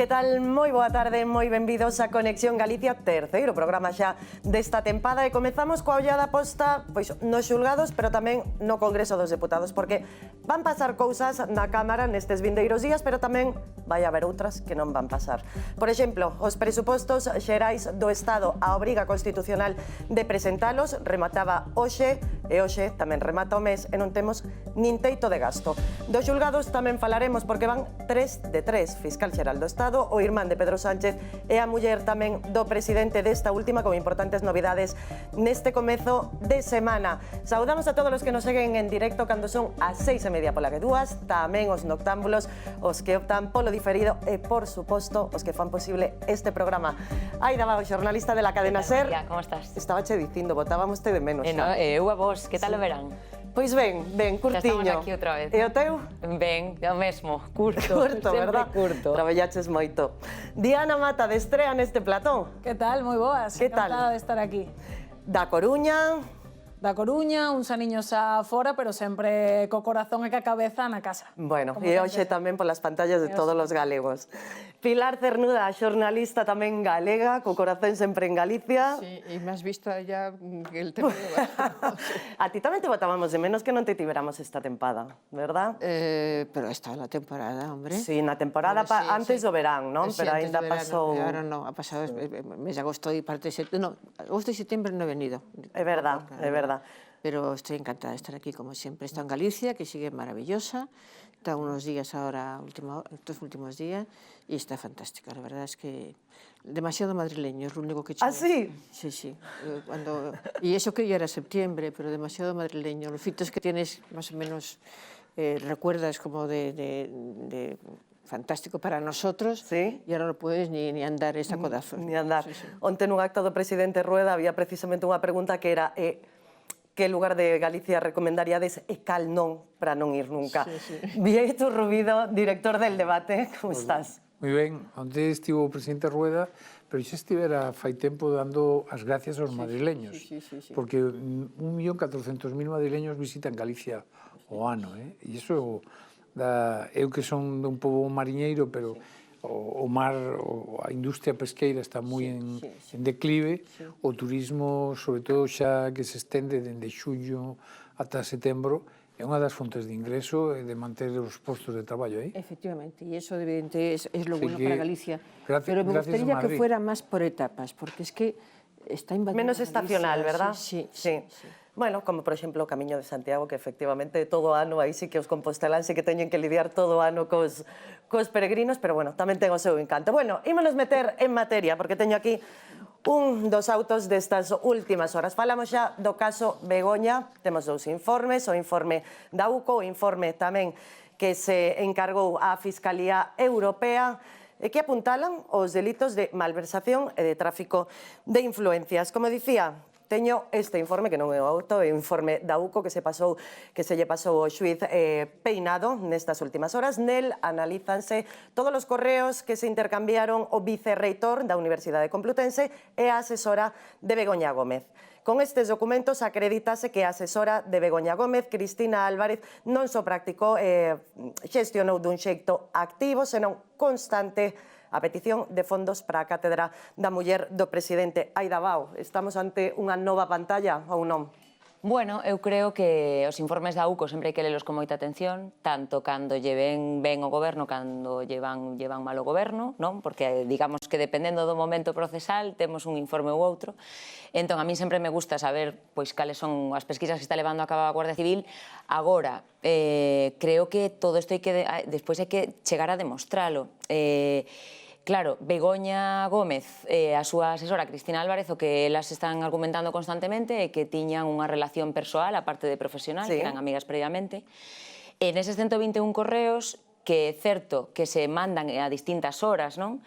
tal? Moi boa tarde, moi benvidos a Conexión Galicia, terceiro programa xa desta tempada, e comezamos coa ollada posta pois nos xulgados, pero tamén no Congreso dos Deputados, porque van pasar cousas na Cámara nestes vindeiros días, pero tamén vai haber outras que non van pasar. Por exemplo, os presupostos xerais do Estado, a obriga constitucional de presentalos remataba hoxe, e hoxe tamén remata o mes, e non temos nin teito de gasto. Dos xulgados tamén falaremos porque van 3 de 3, fiscal xeral do Estado, o irmán de Pedro Sánchez e a muller tamén do presidente desta última, con importantes novidades neste comezo de semana. Saudamos a todos os que nos seguen en directo cando son as 6:30 pola que dúas, tamén os noctámbulos, os que optan polo diferido e, por suposto, os que fan posible este programa. Aida Bao, xornalista de la cadena SER. Como estás? Estaba che dicindo, botábamos te de menos xa. Eu a vos, que tal o verán? Pois ben, curtiño. Já estamos aquí outra vez. E o teu? Ben, o mesmo, curto. Curto, sempre verdad? Curto. Traballaches moito. Diana Mata, de estrea neste platón. Que tal? Moi boas. Que tal? Encantada de estar aquí. Da Coruña. Da Coruña, uns aniños a fora, pero sempre co corazón e ca cabeza na casa. Bueno, Como e sempre. hoxe tamén polas pantallas de todos os galegos. Pilar Cernuda, xornalista tamén galega, co corazón sempre en Galicia. Sí, y me has visto ya el tema de... A ti tamén te botábamos de menos que non te tiveramos esta tempada, verdad? pero está la temporada, hombre. Sí, na temporada Sí, antes do verán, non? Sí, Pero antes ainda do verano, pasou... pero ahora no, ha pasado mes de agosto y parte de septiembre. No, agosto y septiembre no he venido. É verdad, é verdad. Pero estoy encantada de estar aquí, como siempre. Está en Galicia, que sigue maravillosa. Está unos días ahora, estos últimos días, y está fantástica. La verdad es que demasiado madrileño, es lo único que he hecho. ¿Ah, sí? Sí, sí. Y eso que ya era septiembre, pero demasiado madrileño. Los fitos que tienes, más o menos, recuerdas como de fantástico para nosotros, Sí. y ahora no puedes ni andar esa codazo. Ni andar. Sí, sí. Onte nun acto do presidente Rueda había precisamente unha pregunta que era que lugar de Galicia recomendaríades e cal non para non ir nunca. Sí, sí. Vieito Rubido, director del debate, como estás? Moi ben, onte estivo o presidente Rueda, pero xa estivera fai tempo dando as gracias aos madrileños, sí, porque 1.400.000 madrileños visitan Galicia o ano, e iso, eu que son dun pobo mariñeiro, pero o mar, a industria pesqueira está moi en declive, o turismo, sobre todo xa que se estende dende xullo ata setembro, é unha das fontes de ingreso e de manter os postos de traballo aí. Efectivamente, y eso evidentemente es lo bueno que, para Galicia. gracias- Pero me gracias a gustaría que Madrid. fuera más por etapas, porque es que está invadiendo Menos Galicia. estacional, verdad? Sí. Bueno, como por exemplo o Camiño de Santiago, que efectivamente todo o ano aí sí que os compostelán sí que teñen que lidiar todo o ano cos peregrinos, pero bueno, tamén ten o seu encanto. Bueno, ímonos meter en materia, porque teño aquí un dos autos destas últimas horas. Falamos xa do caso Begoña, temos dous informes, o informe da UCO, o informe tamén que se encargou a Fiscalía Europea, e que apuntalan os delitos de malversación e de tráfico de influencias. Como dicía, teño este informe, que non é o auto, é o informe da UCO que se lle pasou ao xuiz Peinado nestas últimas horas. Nel analízanse todos os correos que se intercambiaron o vicerreitor da Universidade Complutense e a asesora de Begoña Gómez. Con estes documentos acredítase que a asesora de Begoña Gómez, Cristina Álvarez, non só practicou e xestionou dun xeito activo, senón constante a petición de fondos para a cátedra da muller do presidente. Aida Bao, estamos ante unha nova pantalla ou non? Bueno, eu creo que os informes da UCO sempre hai que lelos con moita atención, tanto cando lleven ben o goberno, cando llevan mal o goberno, non? Porque digamos que dependendo do momento procesal temos un informe ou outro. Entón, a mí sempre me gusta saber pois cales son as pesquisas que está levando a cabo a Guardia Civil. Agora, creo que todo isto despois hai que chegar a demostralo. Claro, Begoña Gómez e a súa asesora Cristina Álvarez, o que elas están argumentando constantemente é que tiñan unha relación persoal, aparte de profesional, que eran amigas previamente. E neses 121 correos, que é certo que se mandan a distintas horas, non?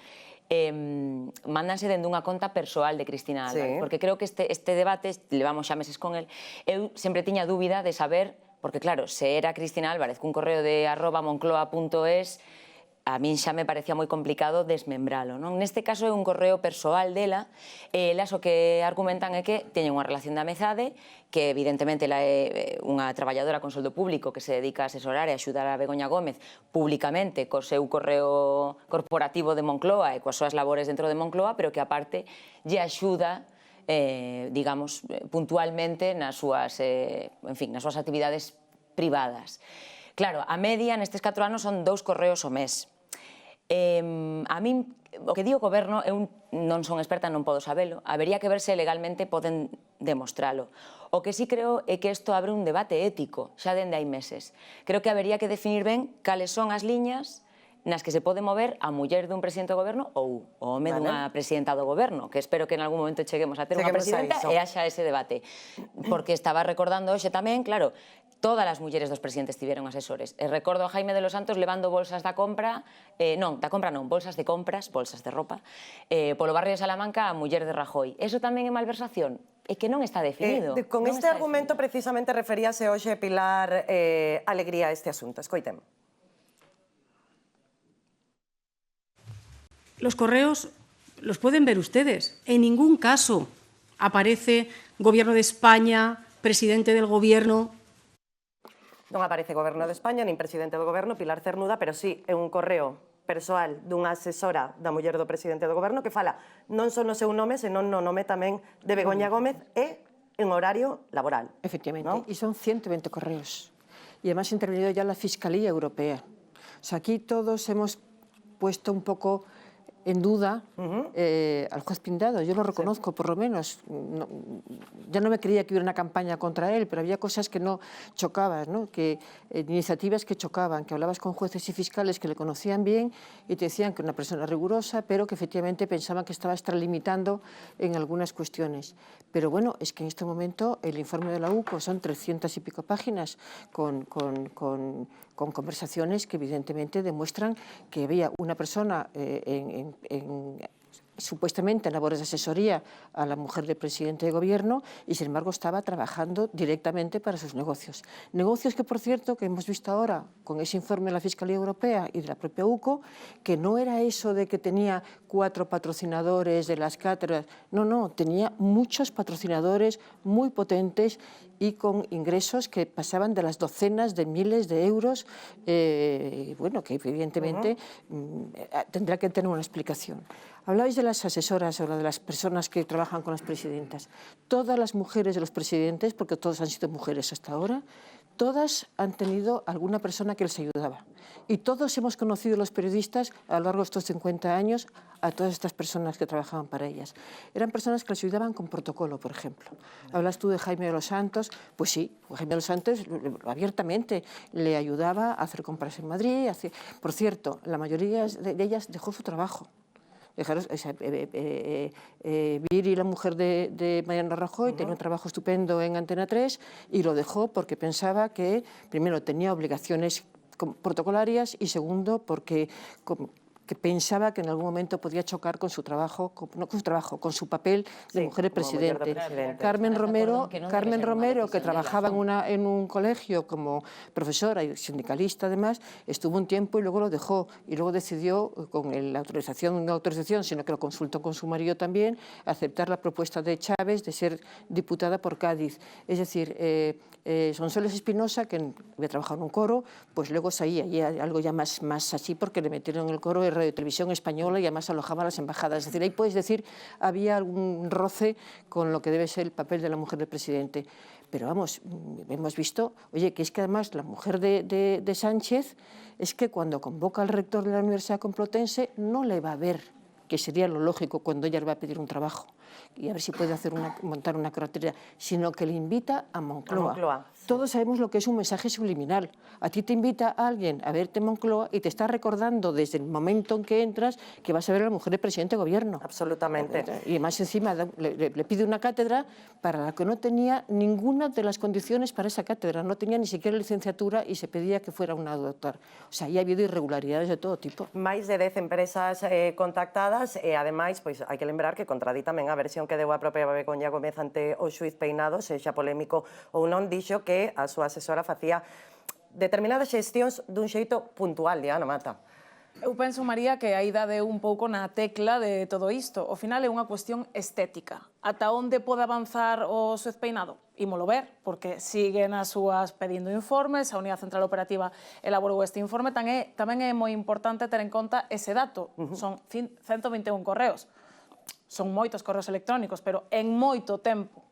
Mándanse dende unha conta persoal de Cristina Álvarez, porque creo que este debate, levamos xa meses con el, eu sempre tiña dúbida de saber, porque claro, se era Cristina Álvarez cun correo de @moncloa.es, a min xa me parecía moi complicado desmembralo, non? Neste caso é un correo persoal dela, elas o que argumentan é que teñen unha relación de amizade, que evidentemente ela é unha traballadora con soldo público que se dedica a asesorar e a axudar a Begoña Gómez públicamente co seu correo corporativo de Moncloa e coas súas labores dentro de Moncloa, pero que aparte lle axuda digamos, puntualmente nas súas, en fin, nas súas actividades privadas. Claro, a media nestes 4 anos son 2 correos ao mes. A min, o que di o goberno, eu non son experta, non podo sabelo, habería que ver se legalmente poden demostralo. O que sí creo é que isto abre un debate ético, xa dende hai meses. Creo que habería que definir ben cales son as liñas nas que se pode mover a muller dun presidente do goberno ou o home dunha presidenta do goberno, que espero que en algún momento cheguemos a ter unha presidenta e haxa ese debate. Porque estaba recordando hoxe tamén, claro, todas as mulleres dos presidentes tiveron asesores. E recordo a Jaime de los Santos levando bolsas da compra, bolsas de compras, bolsas de ropa, polo barrio de Salamanca a muller de Rajoy. Eso tamén é malversación? É que non está definido. Con este argumento precisamente referíase hoxe Pilar Alegría a este asunto. Escoiten. Los correos los pueden ver ustedes. En ningún caso aparece Gobierno de España, presidente del Gobierno. Non aparece Goberno de España, nin presidente do Goberno, Pilar Cernuda, pero sí é un correo persoal dunha asesora da muller do presidente do Goberno que fala non só no seu nome, senón no nome tamén de Begoña Gómez e en horario laboral. Efectivamente, ¿no? y son 120 correos. Y además ha intervenido ya la Fiscalía Europea. O sea, aquí todos hemos puesto un poco en duda al juez Pindado. Yo lo reconozco, por lo menos. No, ya no me creía que hubiera una campaña contra él, pero había cosas que no chocaban, ¿no? Iniciativas que chocaban, que hablabas con jueces y fiscales que le conocían bien y te decían que era una persona rigurosa, pero que efectivamente pensaban que estaba extralimitando en algunas cuestiones. Pero bueno, es que en este momento el informe de la UCO son 300 y pico páginas con conversaciones que evidentemente demuestran que había una persona supuestamente en labores de asesoría a la mujer del presidente de gobierno y sin embargo estaba trabajando directamente para sus negocios. Negocios que, por cierto, que hemos visto ahora con ese informe de la Fiscalía Europea y de la propia UCO, que no era eso de que tenía 4 patrocinadores de las cátedras, no, tenía muchos patrocinadores muy potentes y con ingresos que pasaban de las docenas de miles de euros, bueno, que evidentemente tendrá que tener una explicación. Hablabais de las asesoras o de las personas que trabajan con las presidentas. Todas las mujeres de los presidentes, porque todas han sido mujeres hasta ahora, todas han tenido alguna persona que les ayudaba. Y todos hemos conocido los periodistas a lo largo de estos 50 años a todas estas personas que trabajaban para ellas. Eran personas que les ayudaban con protocolo, por ejemplo. Hablas tú de Jaime de los Santos, pues sí, Jaime de los Santos abiertamente le ayudaba a hacer compras en Madrid. Por cierto, la mayoría de ellas dejó su trabajo. Viri, la mujer de Mariano Rajoy, tenía un trabajo estupendo en Antena 3 y lo dejó porque pensaba que, primero, tenía obligaciones protocolarias y, segundo, porque pensaba que en algún momento podía chocar con su trabajo, no con su trabajo, con su papel de mujer presidente. Carmen Romero, que trabajaba en un colegio como profesora y sindicalista además, estuvo un tiempo y luego lo dejó y luego decidió, con la autorización, no autorización, sino que lo consultó con su marido también, aceptar la propuesta de Chávez de ser diputada por Cádiz. Es decir, Sonsoles Espinosa, que había trabajado en un coro, pues luego salía algo ya más así porque le metieron en el coro de Radio Televisión Española y además alojaba a las embajadas. Es decir, ahí puedes decir, había algún roce con lo que debe ser el papel de la mujer del presidente. Pero vamos, hemos visto, oye, que es que además la mujer de Sánchez es que cuando convoca al rector de la Universidad Complutense no le va a ver, que sería lo lógico cuando ella le va a pedir un trabajo y a ver si puede montar una carretera, sino que le invita a Moncloa. Sí. Todos sabemos lo que es un mensaje subliminal. A ti te invita a alguien a verte en Moncloa y te está recordando desde el momento en que entras que vas a ver a la mujer del presidente de gobierno. Absolutamente. Y además encima le pide una cátedra para la que no tenía ninguna de las condiciones para esa cátedra. No tenía ni siquiera licenciatura y se pedía que fuera una doctora. O sea, ahí ha habido irregularidades de todo tipo. Máis de 10 empresas contactadas e, ademais, pois, hai que lembrar que contradí tamén a versión que deu a propia Begoña Gómez ante o xuiz Peinado, sexa polémico ou non, dixo que a súa asesora facía determinadas xestións dun xeito puntual, Diana Mata. Eu penso, María, que aí dade un pouco na tecla de todo isto. Ao final é unha cuestión estética. Ata onde pode avanzar o xuez Peinado? Ímolo ver, porque siguen as súas pedindo informes, a Unidade Central Operativa elaborou este informe. Tamén é moi importante ter en conta ese dato. Son 121 correos. Son moitos correos electrónicos, pero en moito tempo.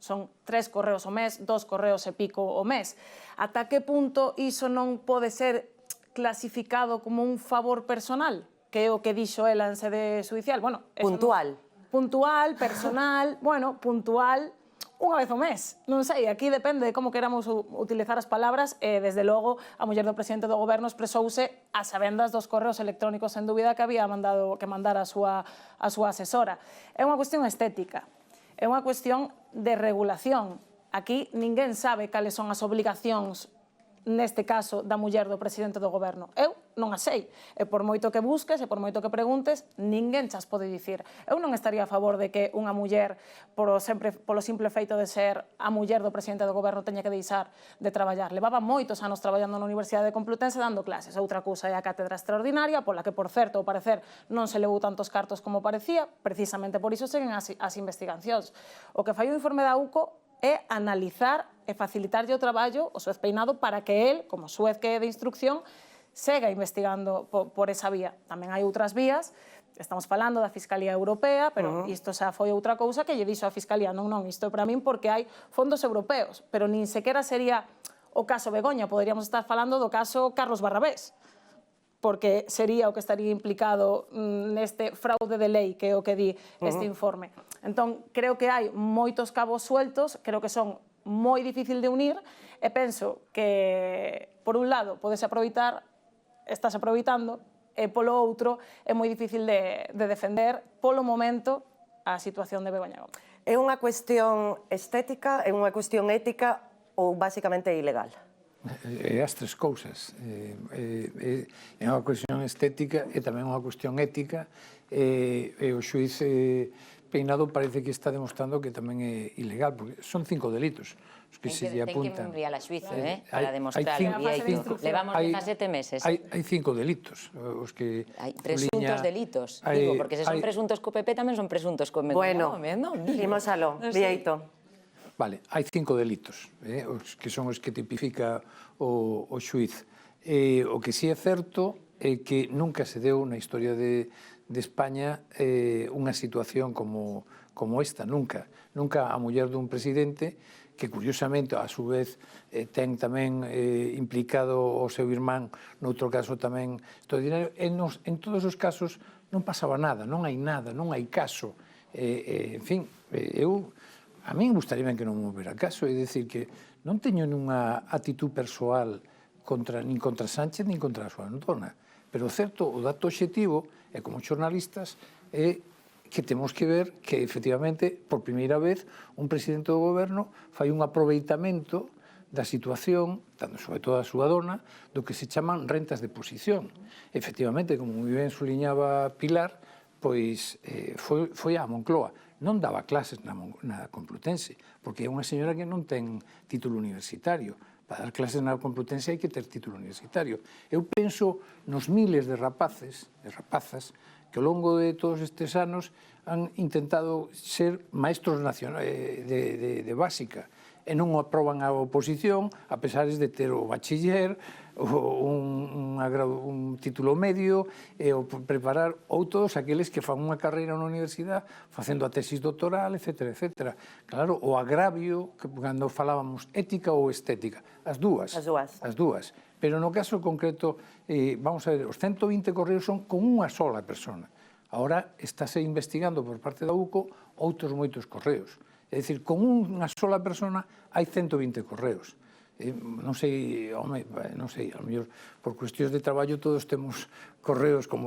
Son 3 correos ao mes, 2 correos e pico ao mes. Ata que punto iso non pode ser clasificado como un favor personal, que é o que dixo ela en sede judicial? Bueno, Puntual. Puntual, personal, bueno, puntual unha vez ao mes. Non sei, aquí depende de como queramos utilizar as palabras. Desde logo, a muller do presidente do goberno expresouse a sabendas dos correos electrónicos en dúbida que había mandado que mandar a súa asesora. É unha cuestión estética, é unha cuestión de regulación. Aquí ninguén sabe cales son as obligacións neste caso da muller do presidente do goberno. Eu non a sei. E por moito que busques e por moito que preguntes, ninguén chas pode dicir. Eu non estaría a favor de que unha muller, polo simple feito de ser a muller do presidente do goberno, teña que deixar de traballar. Levaba moitos anos traballando na Universidade de Complutense dando clases. Outra cousa é a cátedra extraordinaria, pola que, por certo, ao parecer, non se levou tantos cartos como parecía. Precisamente por iso seguen as investigacións. O que fai o informe da UCO é analizar e facilitarlle o traballo ao xuez Peinado para que el, como xuez que é de instrucción, sega investigando por esa vía. Tamén hai outras vías, estamos falando da Fiscalía Europea, pero isto xa foi outra cousa que lle dixo a Fiscalía, non, isto é para min porque hai fondos europeos, pero nin sequera sería o caso Begoña, poderíamos estar falando do caso Carlos Barrabés, porque sería o que estaría implicado neste fraude de lei, que é o que di este informe. Entón, creo que hai moitos cabos sueltos, creo que son moi difícil de unir, e penso que, por un lado, podes aproveitar, estás aproveitando, e polo outro, é moi difícil de defender, polo momento, a situación de Begoña Gómez. É unha cuestión estética, é unha cuestión ética ou basicamente ilegal? É as tres cousas. É unha cuestión estética e tamén unha cuestión ética, e o xuiz Peinado parece que está demostrando que tamén é ilegal, porque son 5 delitos os que se lle apuntan. Ten que enviar a xuizo, para demostrar. Levamos 17 meses. Hai 5 delitos os que... Hai presuntos delitos, digo, porque se son presuntos co PP tamén son presuntos co MNU. Bueno, imos aló, Vieito. Vale, hai 5 delitos, os que son os que tipifica o xuiz. O que sí é certo é que nunca se deu na historia de España unha situación como esta, nunca. Nunca a muller dun presidente, que curiosamente, a su vez, ten tamén implicado o seu irmán, noutro caso tamén extraordinario, en todos os casos non pasaba nada, non hai caso. En fin, a min gustaría que non houbera caso, é dicir que non teño nunha actitud persoal nin contra Sánchez nin contra a súa dona, pero certo, o dato obxectivo, e como xornalistas, é que temos que ver que, efectivamente, por primeira vez, un presidente do goberno fai un aproveitamento da situación, tanto sobre todo a súa dona, do que se chaman rentas de posición. Efectivamente, como moi ben suliñaba Pilar, pois foi á Moncloa. Non daba clases na Complutense, porque é unha señora que non ten título universitario. Para dar clases na Complutense hai que ter título universitario. Eu penso nos miles de rapaces, de rapazas, que ao longo de todos estes anos han intentado ser maestros de básica e non o aproban a oposición, a pesar de ter o bachiller, un título medio, e o preparar, ou todos aqueles que fan unha carreira na universidade facendo a tesis doctoral, etc. Claro, o agravio, que cando falábamos ética ou estética, as dúas. Pero no caso concreto, vamos a ver, os 120 correos son con unha sola persona. Ahora estáse investigando por parte da UCO outros moitos correos. É dicir, con unha sola persona hai 120 correos. Non sei, ao mellor, por cuestións de traballo todos temos correos con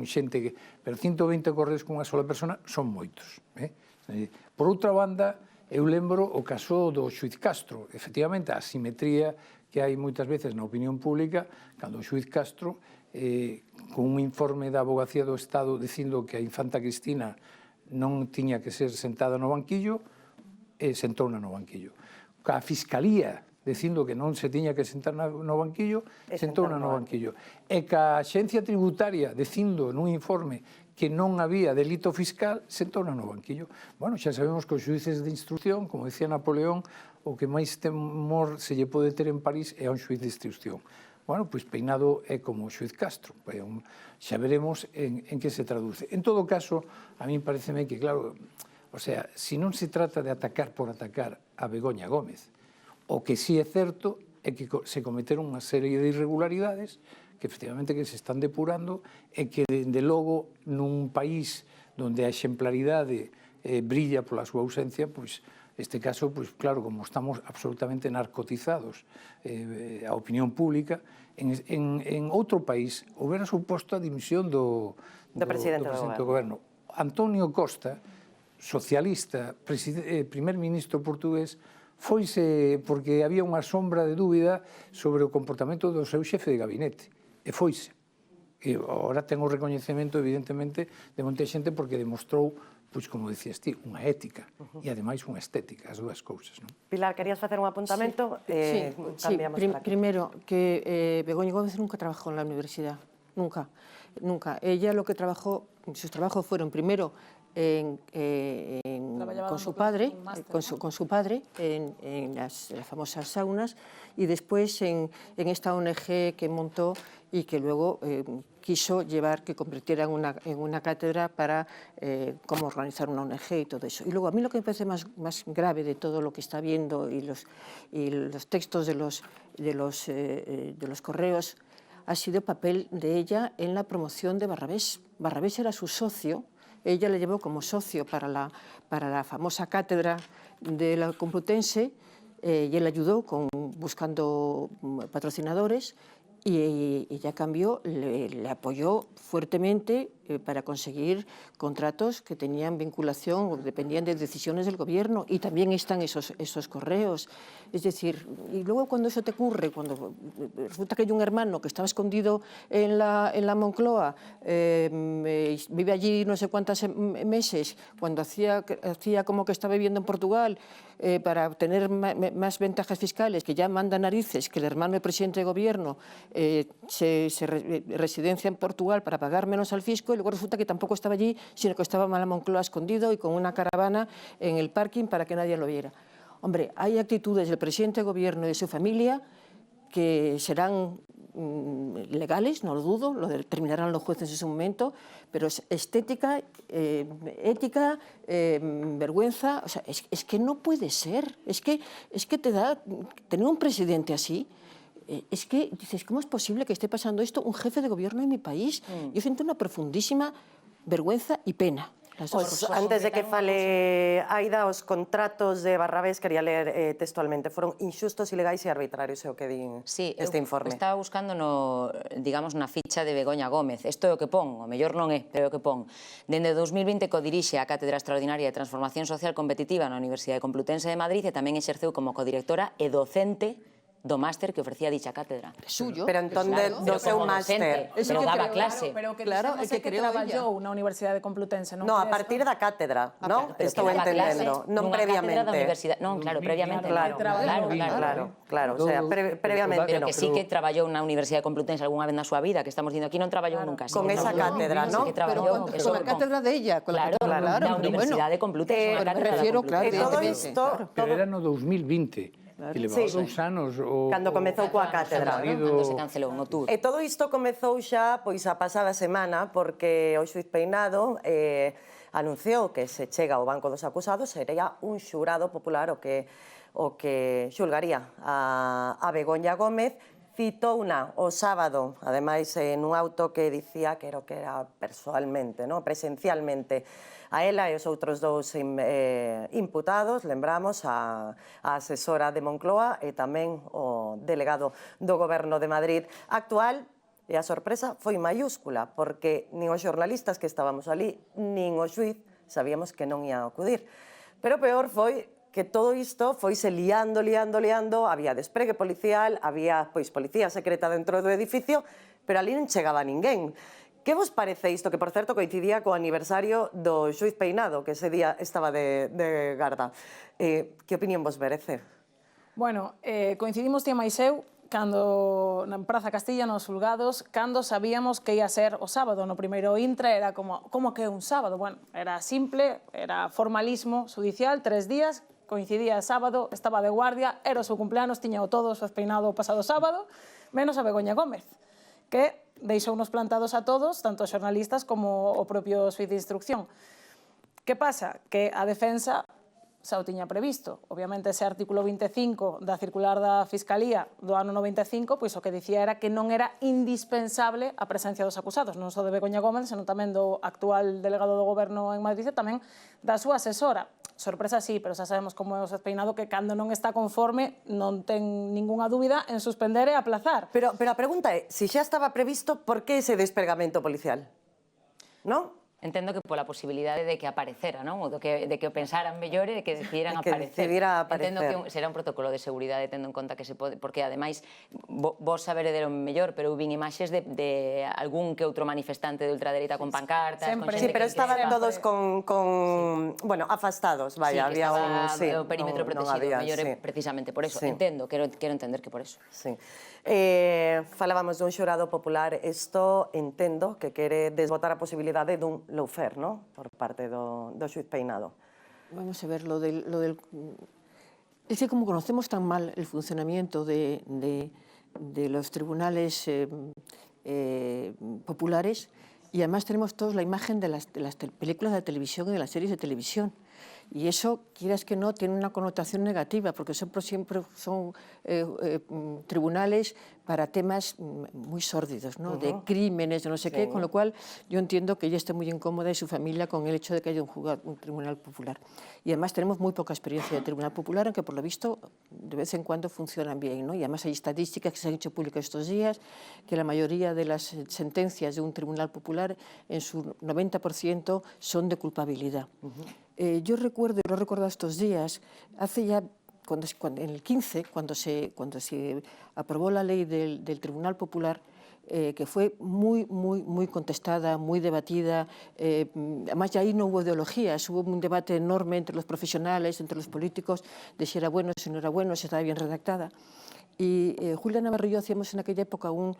xente, pero 120 correos con unha sola persona son moitos. Por outra banda, eu lembro o caso do xuiz Castro. Efectivamente, a asimetría que hai moitas veces na opinión pública, cando o xuiz Castro, con un informe da Abogacía do Estado dicindo que a infanta Cristina non tiña que ser sentada no banquillo, sentou no banquillo. A Fiscalía dicindo que non se tiña que sentar no banquillo, sentou no banquillo. E que a Axencia Tributaria, dicindo nun informe que non había delito fiscal, sentou no banquillo. Bueno, xa sabemos que os xuíces de instrucción, como decía Napoleón, o que máis temor se lle pode ter en París é un xuíz de instrucción. Bueno, pois Peinado é como o xuíz Castro, xa veremos en que se traduce. En todo caso, a mí pareceme que, claro, o sea, se non se trata de atacar por atacar a Begoña Gómez, o que sí é certo é que se cometeron unha serie de irregularidades que efectivamente que se están depurando e que, dende logo, nun país onde a exemplaridade brilla pola súa ausencia, pois, este caso, pois, claro, como estamos absolutamente narcotizados a opinión pública, en outro país houbera suposto a dimisión do presidente do goberno. Antonio Costa, socialista, primer ministro portugués, foise porque había unha sombra de dúbida sobre o comportamento do seu xefe de gabinete, e foise. E agora ten o recoñecemento, evidentemente, de moita xente porque demostrou, pois, como decías ti, unha ética e, ademais, unha estética, as dúas cousas, non? Pilar, querías facer unha apuntamento? Sí, primero, que Begoña Gómez nunca trabajó en la universidad, nunca. Ella lo que trabajó, sus trabajos fueron primero con su padre en las famosas saunas, y después en esta ONG que montó y que luego quiso llevar, que convirtiera en una cátedra para cómo organizar una ONG y todo eso. Y luego a mí lo que me parece más grave de todo lo que está viendo y los textos de los correos ha sido el papel de ella en la promoción de Barrabés. Barrabés era su socio. Ella le llevó como socio para la famosa cátedra de la Complutense, y él ayudó buscando patrocinadores, y ella a cambio le apoyó fuertemente para conseguir contratos que tenían vinculación o dependían de decisiones del gobierno, y también están esos correos. Es decir, y luego cuando eso te ocurre, cuando resulta que hay un hermano que estaba escondido en la Moncloa, vive allí no sé cuántos meses, cuando hacía como que estaba viviendo en Portugal para obtener más ventajas fiscales, que ya manda narices que el hermano del presidente de gobierno se residencia en Portugal para pagar menos al fisco, y luego resulta que tampoco estaba allí, sino que estaba en la Moncloa escondido y con una caravana en el parking para que nadie lo viera. Hombre, hay actitudes del presidente de gobierno y de su familia que serán legales, no lo dudo, lo determinarán los jueces en su momento, pero es estética, ética, vergüenza. O sea, es que no puede ser. Es que te da tener un presidente así. Es que dices, ¿cómo es posible que esté pasando esto un jefe de gobierno en mi país? Yo siento una profundísima vergüenza y pena. Pues, antes de que fale Aida, os contratos de Barrabés, quería ler textualmente, foron inxustos, ilegais e arbitrarios, é o que din este informe. Estaba buscando digamos, na ficha de Begoña Gómez. Isto é o que pon, o mellor non é, pero é o que pon. Dende 2020 codirixe a Cátedra Extraordinaria de Transformación Social Competitiva na Universidade Complutense de Madrid, e tamén exerceu como codirectora e docente do máster que ofrecía dicha cátedra. Suyo. Pero entón do seu máster. Pero daba clase. Pero que claro, é que traballou na Universidade Complutense, non? No, a partir da cátedra, non? Estou entendendo, non previamente. Non, claro, previamente. Claro, o sea, previamente pero que sí que traballou na Universidade Complutense algunha vez na súa vida, que estamos dicindo aquí, non traballou nunca. Con esa cátedra, non? Con la cátedra de ella. Claro, na Universidade Complutense. Me refiero, claro, todo isto... Pero era no 2020. Que levaba 2 anos cando comezou coa cátedra, cando se cancelou no tour. E todo isto comezou xa pois a pasada semana, porque o xuíz Peinado anunciou que se chega ao banco dos acusados sería un xurado popular o que xulgaría a Begoña Gómez. Citouna o sábado, ademais, nun auto que dicía que era persoalmente, presencialmente, a ela e os outros dous imputados, lembramos, a asesora de Moncloa e tamén o delegado do Goberno de Madrid actual. E a sorpresa foi maiúscula, porque nin os xornalistas que estábamos ali, nin o xuíz sabíamos que non ia acudir. Pero peor foi que todo isto foise liando, había despregue policial, había policía secreta dentro do edificio, pero ali non chegaba ninguén. Que vos parece isto, que por certo coincidía co aniversario do xuíz Peinado, que ese día estaba de garda? Que opinión vos merece? Bueno, coincidimos ti e máis eu cando na Praza Castilla nos xulgados, cando sabíamos que ia ser o sábado. No primeiro intre era como que un sábado? Bueno, era simple, era formalismo judicial, 3 días, coincidía el sábado, estaba de guardia, era o seu cumpleanos, tiña o todo peinado o pasado sábado, menos a Begoña Gómez, que deixounos plantados a todos, tanto os xornalistas como o propio xuiz de instrucción. Que pasa? Que a defensa xa o tiña previsto. Obviamente, ese artículo 25 da circular da Fiscalía do ano 95, pois o que dicía era que non era indispensable a presencia dos acusados, non só de Begoña Gómez, senón tamén do actual delegado do Goberno en Madrid e tamén da súa asesora. Sorpresa sí, pero xa sabemos como é o Juez Peinado, que cando non está conforme non ten ningunha dúbida en suspender e aplazar. Pero a pregunta é, se xa estaba previsto, por que ese despegamento policial? Non? Entendo que pola posibilidade de que aparecera, non? Ou de que o pensaran mellor e de que decidiran De que aparecer. decidira aparecer. Entendo que será un protocolo de seguridade tendo en conta que se pode, porque ademais vos saberedero mellor, pero eu vin imaxes de algún que outro manifestante de ultradereita con pancartas, con Sempre. xente Sí, pero que estaban quixera. todos bueno, afastados, vaya, Sí, había estaba un... o perímetro protegido, mellor é sí. precisamente por eso. Sí. Entendo, quero entender que por eso. Sí. Falábamos dun xurado popular, isto entendo que quere desbotar a posibilidade dun lawfare, non? Por parte do xuiz Peinado. Vamos a ver, lo del... Es que como conocemos tan mal el funcionamiento de los tribunales populares, y además tenemos todos la imagen de las películas de televisión y de las series de televisión. Y eso, quieras que no, tiene una connotación negativa, porque siempre son tribunales para temas muy sórdidos, ¿no? De crímenes, de no sé qué, con lo cual yo entiendo que ella esté muy incómoda y su familia con el hecho de que haya un tribunal popular. Y además tenemos muy poca experiencia de tribunal popular, aunque por lo visto de vez en cuando funcionan bien, ¿no? Y además hay estadísticas que se han hecho públicas estos días, que la mayoría de las sentencias de un tribunal popular, en su 90%, son de culpabilidad. Yo recuerdo, y lo he recordado estos días, hace ya, en el 15, cuando se aprobó la ley del Tribunal Popular, que fue muy contestada, muy debatida. Además, ya ahí no hubo ideologías, hubo un debate enorme entre los profesionales, entre los políticos, de si era bueno, si no era bueno, si estaba bien redactada. Y Julia Navarro y yo hacíamos en aquella época un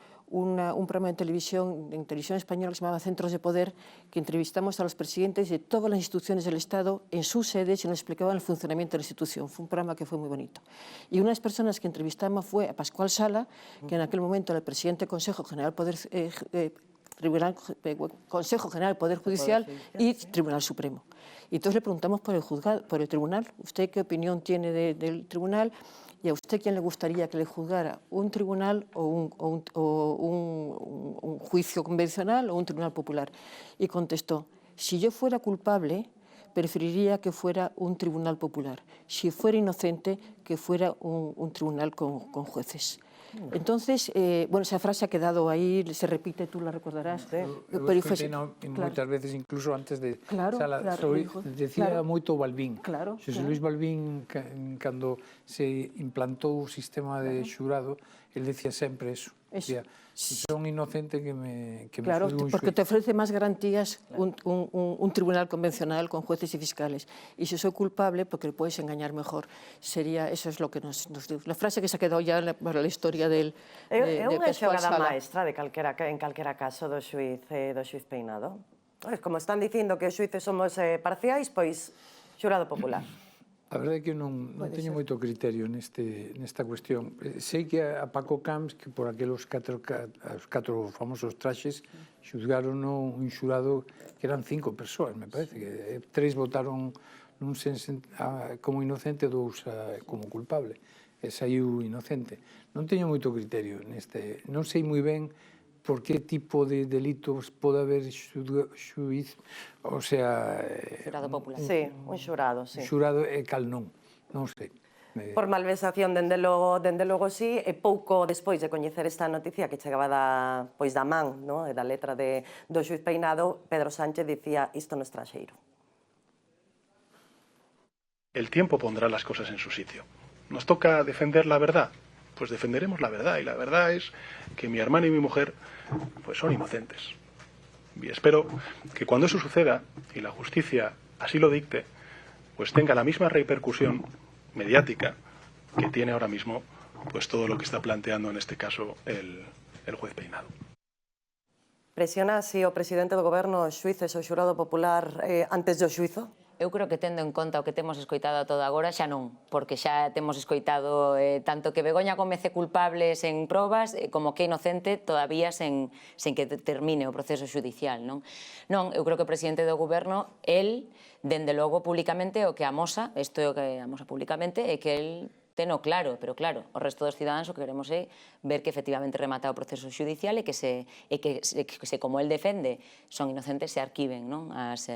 programa en televisión española que se llamaba Centros de Poder, que entrevistamos a los presidentes de todas las instituciones del Estado en sus sedes y nos explicaban el funcionamiento de la institución. Fue un programa que fue muy bonito. Y una de las personas que entrevistamos fue a Pascual Sala, que en aquel momento era el presidente del Consejo General Consejo General del Poder Judicial y Tribunal Supremo. Y entonces le preguntamos por el tribunal. ¿Usted qué opinión tiene del tribunal? ¿Y a usted quién le gustaría que le juzgara? ¿Un tribunal o un juicio convencional o un tribunal popular? Y contestó, si yo fuera culpable, preferiría que fuera un tribunal popular. Si fuera inocente, que fuera un tribunal con jueces. Entonces, bueno, esa frase ha quedado ahí, se repite, tú la recordarás. Pero moitas veces, incluso antes de Sala, decía moito Balbín. Xosé Luis Balbín, cando se implantou o sistema de xurado, el decía sempre eso. Decía, si son inocente que me claro, juzgue un porque xuez. te ofrece más garantías un tribunal convencional con jueces y fiscales. Y si soy culpable, porque le puedes engañar mejor. Eso es lo que nos dice. La frase que se ha quedado ya para la historia de unha Pascual xogada Sala. maestra en calquera caso do xuiz Peinado. Como están dicindo que os xuices somos parciais, pois xurado popular. A verdade é que non teño moito criterio nesta cuestión. Sei que a Paco Camps, que por aqueles catro famosos traxes, xuzgaron un xurado que eran 5 persoas, me parece, que 3 votaron como inocente, 2 como culpable. E saiu inocente. Non teño moito criterio neste. Non sei moi ben por que tipo de delitos pode haber xuiz, o sea... Xurado popular. Sí, un xurado, sí. Un xurado e cal non sei. Por malversación, dende logo sí, e pouco despois de coñecer esta noticia que chegaba da man, da letra do xuiz Peinado, Pedro Sánchez dicía, isto non é estranxeiro. El tiempo pondrá las cosas en su sitio. ¿Nos toca defender la verdad? Pues defenderemos la verdad, y la verdad es que mi hermana y mi mujer pues son inocentes. Y espero que cuando eso suceda, y la justicia así lo dicte, pues tenga la misma repercusión mediática que tiene ahora mismo pues todo lo que está planteando en este caso el juez Peinado. Presiona si o presidente do goberno os xuíces o xurado popular antes do xuízo? Eu creo que tendo en conta o que temos escoitado todo agora, xa non, porque xa temos escoitado tanto que Begoña Gómez é culpable sen probas como que é inocente todavía sen que termine o proceso xudicial, non? Non, eu creo que o presidente do goberno, el, dende logo públicamente, o que amosa, isto é o que amosa públicamente, é que el teno claro, pero claro, o resto dos cidadáns o que queremos é ver que efectivamente remata o proceso xudicial e que se como el defende, son inocentes, se arquiven, non, as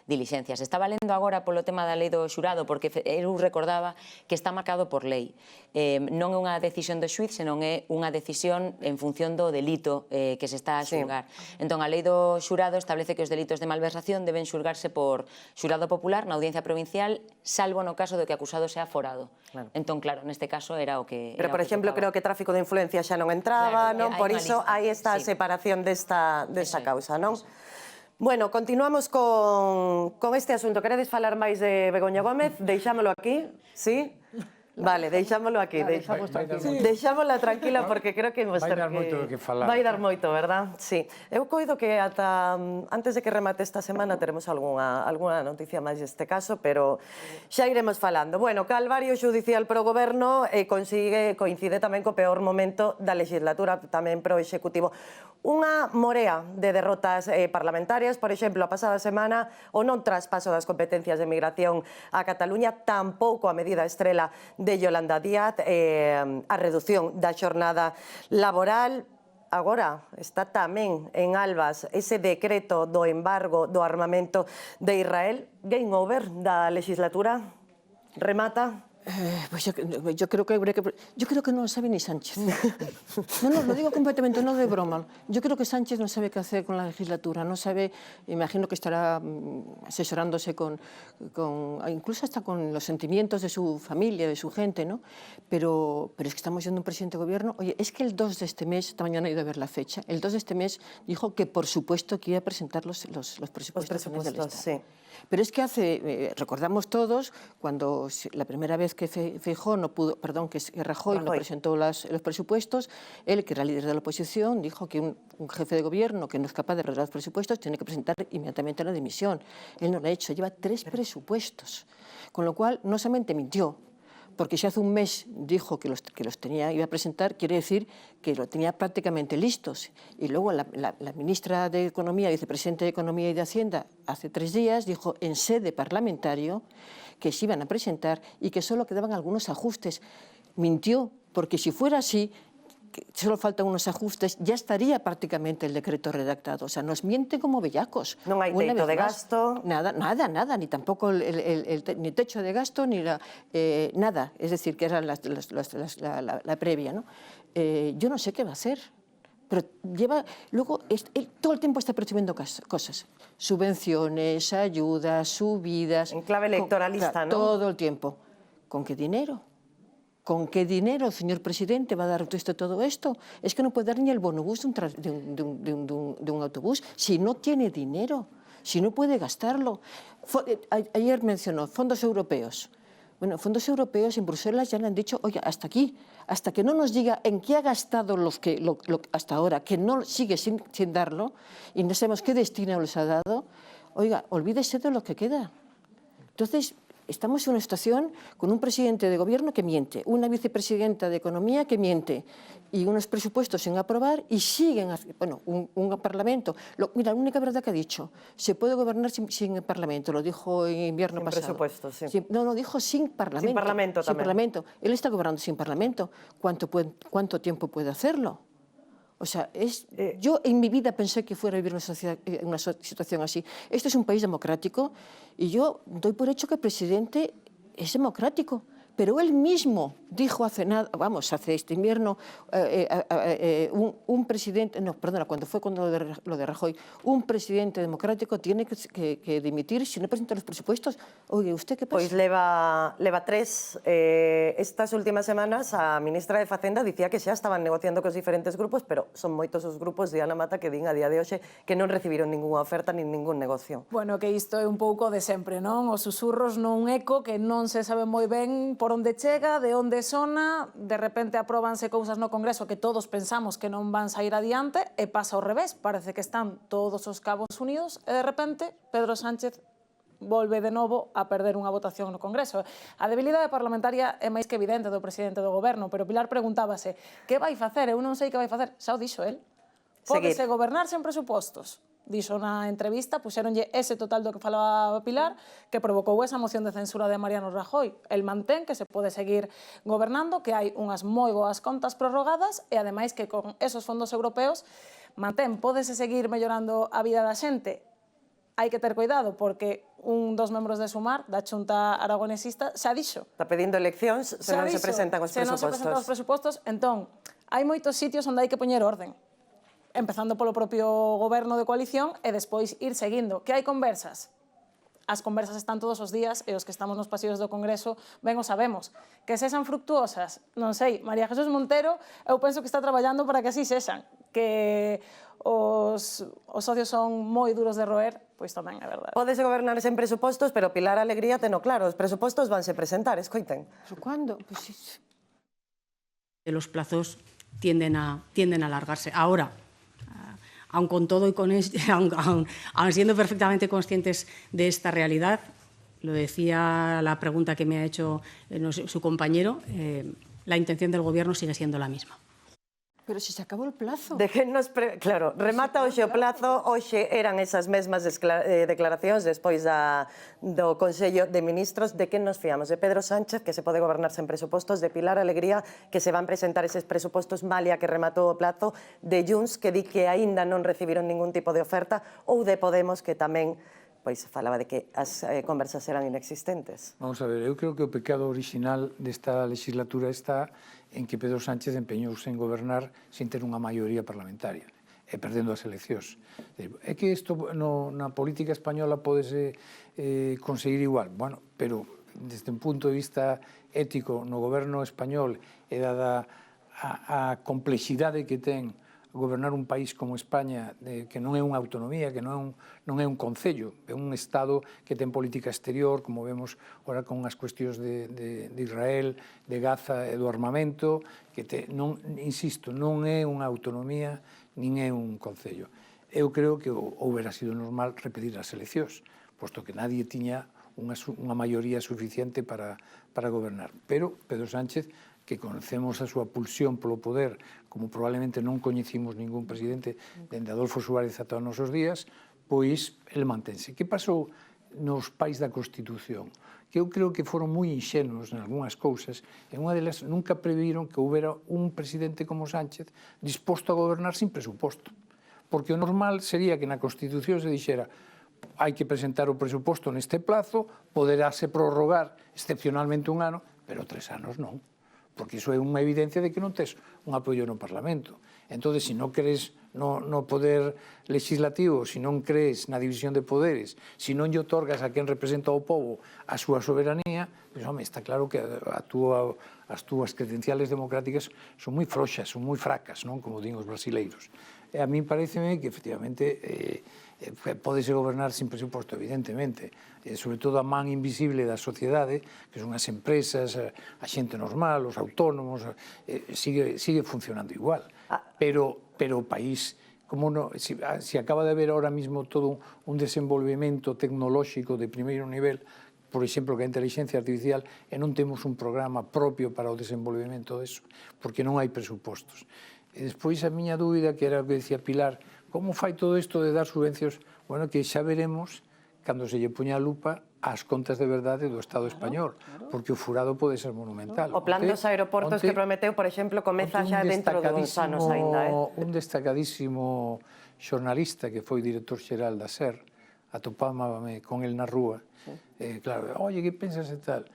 dilixencias. Estaba lendo agora polo tema da lei do xurado, porque eu recordaba que está marcado por lei. Non é unha decisión do xuiz, senón é unha decisión en función do delito que se está a xulgar. Entón, a lei do xurado establece que os delitos de malversación deben xulgarse por xurado popular na audiencia provincial, salvo no caso de que o acusado sea forado. Entón, claro, neste caso era o que... Pero, por exemplo, creo que tráfico de influencia xa non entraba, non? Por iso hai esta separación desta causa, non? Bueno, continuamos con este asunto. Queredes falar máis de Begoña Gómez? Deixámolo aquí, sí? Vale, deixámolo aquí. Deixámola tranquila porque creo que vai dar moito do que falar. Vai dar moito, verdad? Sí. Eu coido que ata antes de que remate esta semana teremos algunha noticia máis deste caso, pero xa iremos falando. Bueno, calvario xudicial pro goberno coincide tamén co peor momento da legislatura, tamén pro executivo. Unha morea de derrotas parlamentarias, por exemplo, a pasada semana, o non traspaso das competencias de migración a Cataluña, tampouco a medida estrela de Yolanda Díaz, a reducción da xornada laboral. Agora está tamén en albas ese decreto do embargo do armamento de Israel. Game over da legislatura? Remata? Pues yo creo que no lo sabe ni Sánchez. No, lo digo completamente, no de broma. Yo creo que Sánchez no sabe qué hacer con la legislatura, no sabe, imagino que estará asesorándose incluso hasta con los sentimientos de su familia, de su gente, ¿no? Pero es que estamos yendo un presidente de gobierno. Oye, es que el 2 de este mes, esta mañana he ido a ver la fecha, el 2 de este mes dijo que por supuesto que iba a presentar los presupuestos del Estado. Sí. Pero es que recordamos todos, cuando la primera vez que Feijóo no pudo, perdón, que Rajoy no presentó los presupuestos, él, que era líder de la oposición, dijo que un jefe de gobierno que no es capaz de redactar los presupuestos tiene que presentar inmediatamente la dimisión. Él no lo ha hecho, lleva 3 presupuestos, con lo cual no solamente mintió, porque si hace un mes dijo que los iba a presentar, quiere decir que lo tenía prácticamente listos. Y luego la ministra de Economía, vicepresidente de Economía y de Hacienda, hace 3 días dijo en sede parlamentario que se iban a presentar y que solo quedaban algunos ajustes. Mintió, porque si fuera así, que solo faltan unos ajustes, ya estaría prácticamente el decreto redactado. O sea, nos mienten como bellacos. Non hai teito de gasto. Nada, ni tampoco ni techo de gasto, ni nada. Es decir, que era la previa, ¿no? Yo no sé qué va a hacer. Pero luego él todo el tiempo está percibiendo cosas, subvenciones, ayudas, subidas. En clave electoralista, ¿no? Todo el tiempo. ¿Con qué dinero? ¿Con qué dinero, señor presidente, va a dar usted todo esto? Es que no puede dar ni el bonobús de un autobús si no tiene dinero, si no puede gastarlo. Ayer mencionó fondos europeos. Bueno, fondos europeos en Bruselas ya le han dicho, oye, hasta aquí, hasta que no nos diga en qué ha gastado hasta ahora, que no sigue sin darlo, y no sabemos qué destino les ha dado, oiga, olvídese de lo que queda. Entonces, estamos en una situación con un presidente de gobierno que miente, una vicepresidenta de Economía que miente, y unos presupuestos sin aprobar, y siguen, bueno, un parlamento. Mira, la única verdad que ha dicho, se puede gobernar sin parlamento, lo dijo en invierno pasado. Sin presupuestos, sí. No, lo dijo sin parlamento. Sin parlamento también. Sin parlamento. Él está gobernando sin parlamento. ¿Cuánto tiempo puede hacerlo? O sea, yo en mi vida pensé que fuera a vivir una situación así. Esto es un país democrático y yo doy por hecho que el presidente es democrático. Pero él mismo dijo hace este invierno, un presidente, no, perdona, cuando lo de Rajoy, un presidente democrático tiene que dimitir si no presenta los presupuestos. Oye, ¿usted qué pasa? Pois leva 3. Estas últimas semanas a ministra de Facenda dicía que xa estaban negociando cos diferentes grupos, pero son moitos os grupos de Ana Mata que din a día de hoxe que non recibiron ninguna oferta nin ningún negocio. Bueno, que isto é un pouco de sempre, non? Os susurros non eco que non se sabe moi ben por onde chega, de onde sona, de repente apróbanse cousas no Congreso que todos pensamos que non van sair adiante e pasa ao revés, parece que están todos os cabos unidos e de repente Pedro Sánchez volve de novo a perder unha votación no Congreso. A debilidade parlamentaria é máis que evidente do presidente do Goberno, pero Pilar preguntábase que vai facer? Eu non sei que vai facer. Xa o dixo el. Pódese gobernar sen presupostos. Dixo na entrevista, puxeronlle ese total do que falaba Pilar, que provocou esa moción de censura de Mariano Rajoy. El mantén que se pode seguir gobernando, que hai unhas moi boas contas prorrogadas e ademais que con esos fondos europeos mantén, pódese seguir mellorando a vida da xente. Hai que ter cuidado porque un dos membros de Sumar, da Xunta Aragonesista, xa dixo. Está pedindo eleccións se non se presentan os Se non se presentan os presupostos, entón, hai moitos sitios onde hai que poñer orden. Empezando polo propio goberno de coalición e despois ir seguindo. Que hai conversas? As conversas están todos os días e os que estamos nos pasillos do Congreso ben o sabemos. Que sexan fructuosas? Non sei. María Jesús Montero, eu penso que está traballando para que así sexan. Que os socios son moi duros de roer, pois tamén é verdade. Pódese gobernar sen presupostos, pero Pilar Alegría teno claro, os presupostos vanse presentar, escoiten. ¿Cuándo? Pues sí. Los plazos tienden a alargarse. Ahora, aun con todo y aun siendo perfectamente conscientes de esta realidad, lo decía la pregunta que me ha hecho su compañero, la intención del Gobierno sigue siendo la misma. Pero si se acabó el plazo. Claro, remata hoxe o plazo, hoxe eran esas mesmas declaracións despois do Consello de Ministros. De que nos fiamos? De Pedro Sánchez, que se pode gobernar sen presupostos, de Pilar Alegría, que se van presentar eses presupostos malia que rematou o plazo, de Junts, que di que aínda non recibiron ningún tipo de oferta, ou de Podemos, que tamén pois falaba de que as conversas eran inexistentes. Vamos a ver, eu creo que o pecado original desta legislatura está en que Pedro Sánchez empeñouse en gobernar sin ter unha maioría parlamentaria e perdendo as eleccións. É que isto na política española podese conseguir igual, bueno, pero desde un punto de vista ético no goberno español e dada a complexidade que ten gobernar un país como España, que non é unha autonomía, que non é un concello, é un Estado que ten política exterior, como vemos agora con as cuestións de Israel, de Gaza e do armamento, que insisto, non é unha autonomía, nin é un concello. Eu creo que houbera sido normal repetir as eleccións, posto que nadie tiña unha maioría suficiente para gobernar. Pero Pedro Sánchez, que conocemos a súa pulsión polo poder, como probablemente non coñecimos ningún presidente dende Adolfo Suárez ata os nosos días, pois el mantense. Que pasou nos pais da Constitución? Que eu creo que foron moi inxenuos en algunhas cousas, e unha delas nunca previron que houbera un presidente como Sánchez disposto a gobernar sin presuposto. Porque o normal sería que na Constitución se dixera hai que presentar o presuposto neste plazo, poderáse prorrogar excepcionalmente un ano, pero 3 anos non. Porque iso é unha evidencia de que non tes un apoio no Parlamento. Entón, se non crees no poder legislativo, se non crees na división de poderes, se non lle otorgas a quen representa ao povo a súa soberanía, pois, home, está claro que as túas credenciales democráticas son moi frouxas, son moi fracas, non? Como din os brasileiros. E a mí pareceme que, efectivamente, pódese gobernar sin presuposto, evidentemente, sobre todo a man invisible da sociedade, que son as empresas, a xente normal, os autónomos, sigue funcionando igual. Pero o país, como se acaba de ver ahora mismo todo un desenvolvemento tecnolóxico de primeiro nivel, por exemplo, que a inteligencia artificial, e non temos un programa propio para o desenvolvemento deso, porque non hai presupostos. E despois a miña dúbida, que era o que decía Pilar, como fai todo isto de dar subvencións? Bueno, que xa veremos, cando se lle poña a lupa, as contas de verdade do Estado español, porque o furado pode ser monumental. O plan dos aeroportos que prometeu, por exemplo, comeza xa dentro de uns anos ainda. Un destacadísimo xornalista que foi director xeral da SER, atopábame con el na rúa, claro, oye, que pensas e tal?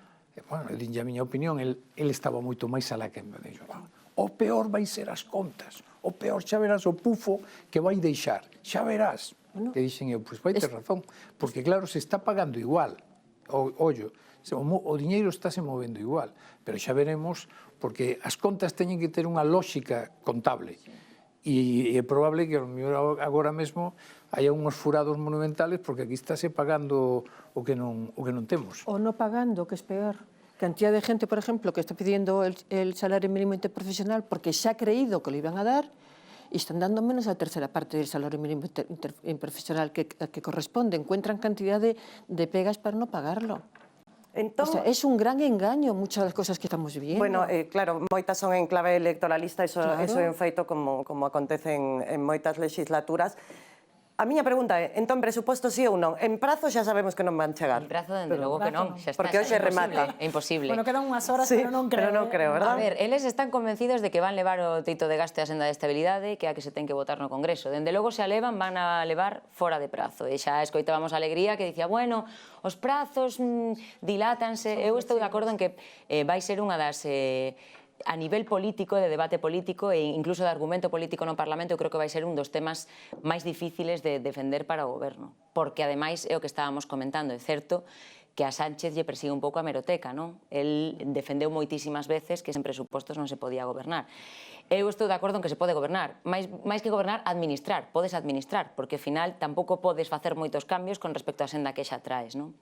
Bueno, dinlle a miña opinión, el estaba moito máis alá que me dixo, o peor vai ser as contas, o peor xa verás o pufo que vai deixar, xa verás. Que dixen eu, pois vai ter razón, porque claro, se está pagando igual, ollo, o diñeiro estáse movendo igual, pero xa veremos, porque as contas teñen que ter unha lógica contable, e é probable que agora mesmo haya unhos furados monumentales, porque aquí estáse pagando o que non temos. O non pagando, que é peor. cantidad de gente, por ejemplo, que está pidiendo el salario mínimo interprofesional porque se ha creído que lo iban a dar y están dando menos de la tercera parte del salario mínimo interprofesional que corresponde. Encuentran cantidad de pegas para no pagarlo. Entón, O sea, es un gran engaño muchas das cosas que estamos viviendo. bueno, claro, moitas son en clave electoralista, eso é un feito como acontece en moitas legislaturas. A miña pregunta é, entón, presuposto sí ou non? En prazo xa sabemos que non van chegar. En prazo, dende logo que non. Xa está, Porque hoxe é imposible, remata. É imposible. Bueno, quedan unhas horas, Sí, pero non creo. pero non creo, A verdad? ver, eles están convencidos de que van levar o teito de gasto e a senda de estabilidade, que é a que se ten que votar no Congreso. Dende logo se a levan, van a levar fora de prazo. E xa escoitábamos a Alegría que dicía, bueno, os prazos dilátanse. Eu estou de acordo en que vai ser unha das... a nivel político, de debate político e incluso de argumento político no Parlamento, eu creo que vai ser un dos temas máis difíciles de defender para o goberno. Porque, ademais, é o que estábamos comentando, é certo que a Sánchez lle persigue un pouco a hemeroteca, non? El defendeu moitísimas veces que sen presupostos non se podía gobernar. Eu estou de acordo en que se pode gobernar, máis que gobernar, administrar, podes administrar, porque ao final tampouco podes facer moitos cambios con respecto á senda que xa traes, non?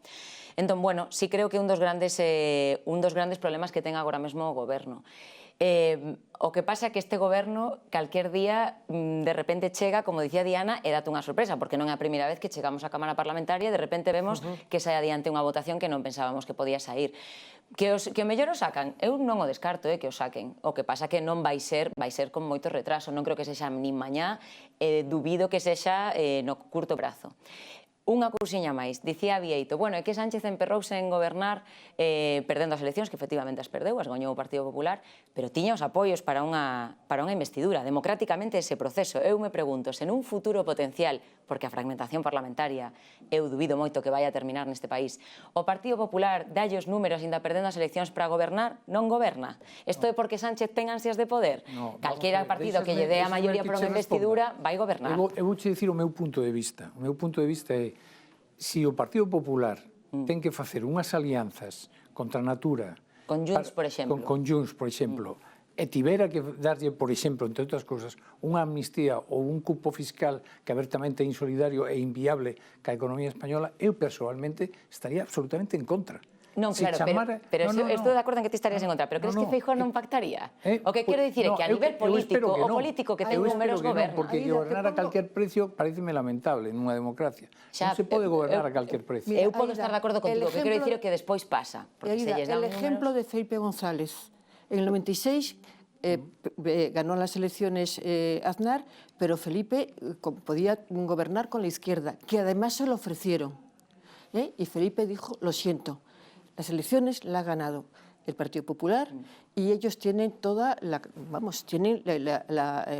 Entón, bueno, sí creo que un dos grandes problemas que ten agora mesmo o goberno. O que pasa é que este goberno calquer día de repente chega, como dicía Diana, e date unha sorpresa, porque non é a primeira vez que chegamos á Cámara Parlamentaria e de repente vemos que sai adiante unha votación que non pensábamos que podía sair. Que o mellor o sacan, eu non o descarto que o saquen. O que pasa que non vai ser con moito retraso, non creo que sexa nin mañá, dubido que sexa no curto prazo. Unha cousiña máis, dicía Bieito, bueno, é que Sánchez emperrouse en gobernar perdendo as eleccións, que efectivamente as perdeu, as gañou o Partido Popular, pero tiña os apoios para unha investidura, democráticamente ese proceso. Eu me pregunto, se nun futuro potencial, porque a fragmentación parlamentaria eu dubido moito que vai a terminar neste país, o Partido Popular dalle os números ainda perdendo as eleccións para gobernar, non goberna. Isto é porque Sánchez ten ansias de poder? Calquera partido que lle dé a maioría para unha investidura vai gobernar. Eu vou che dicir o meu punto de vista. O meu punto de vista é se o Partido Popular ten que facer unhas alianzas contra a Natura... Con Junts, por exemplo. Con Junts, por exemplo, e tivera que darlle, por exemplo, entre outras cousas, unha amnistía ou un cupo fiscal que abertamente é insolidario e inviable ca economía española, eu persoalmente estaría absolutamente en contra. Non, claro, pero estou de acordo en que ti estarías en contra, pero crees que Feijóo non pactaría? O que quero dicir é que a nivel político, o político que ten números goberna. Porque gobernar a calquer precio pareceme lamentable nunha democracia. Non se pode gobernar a calquer precio. Eu podo estar de acordo contigo, que quero dicir o que despois pasa. El ejemplo de Felipe González. En el 96 ganó las elecciones Aznar, pero Felipe podía gobernar con la izquierda, que además se lo ofrecieron. Y Felipe dijo, lo siento. Las elecciones la ha ganado el Partido Popular y ellos tienen toda la, vamos, tienen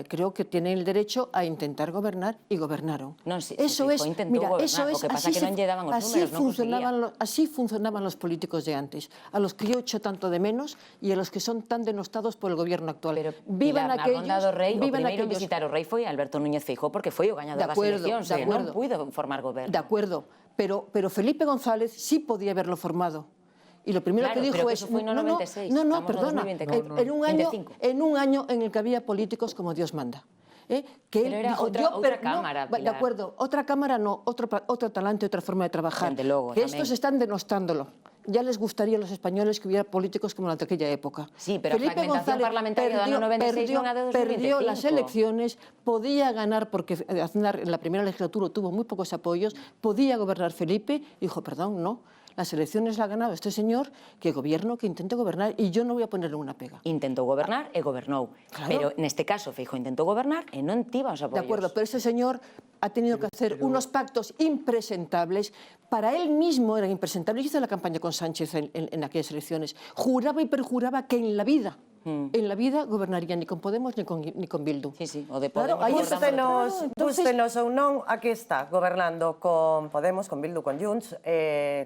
creo que tienen el derecho a intentar gobernar y gobernaron. No, sí, eso es, mira, gobernar, eso es, o que pasa que non lle daban os números, así funcionaban los políticos de antes, a los que yo echo tanto de menos y a los que son tan denostados por el gobierno actual. Pero vivan Pilar, aquellos, na ronda do Rei, vivan o primeiro en aquellos. visitar o Rei foi Alberto Núñez Feijóo porque foi o gañador das eleccións, non puido formar goberno. De acuerdo, pero Felipe González sí podía haberlo formado. Y lo primero Claro, que dijo pero es... eso fue en el 96, no, estamos perdona, en 2024. en un año en el que había políticos como Dios manda. Que pero era dijo, outra cámara, de Pilar. acuerdo, otra cámara no, otro talante, otra forma de trabajar. Desde logo, que tamén. estos están denostándolo. Ya les gustaría a los españoles que hubiera políticos como la de aquella época. Sí, pero Felipe a fragmentación González parlamentaria do ano 96 non a de 2025. perdió las elecciones, podía ganar porque Aznar en la primera legislatura tuvo muy pocos apoyos, podía gobernar Felipe, dijo, perdón, no. Las elecciones la ha ganado este señor, que gobierno, que intente gobernar, y yo no voy a ponerle una pega. Intentou gobernar e gobernou. Claro. Pero neste caso Feijóo intentou gobernar e non tivo os De apoios. acuerdo, pero ese señor ha tenido que hacer unos pactos impresentables. Para él mismo eran impresentables. Hizo la campaña con Sánchez en aquellas elecciones. Juraba y perjuraba que en la vida gobernaría ni con Podemos ni con Bildu. Sí, o de Claro, Podemos. ahí Gústenos ou non, aquí está, gobernando con Podemos, con Bildu, con Junts,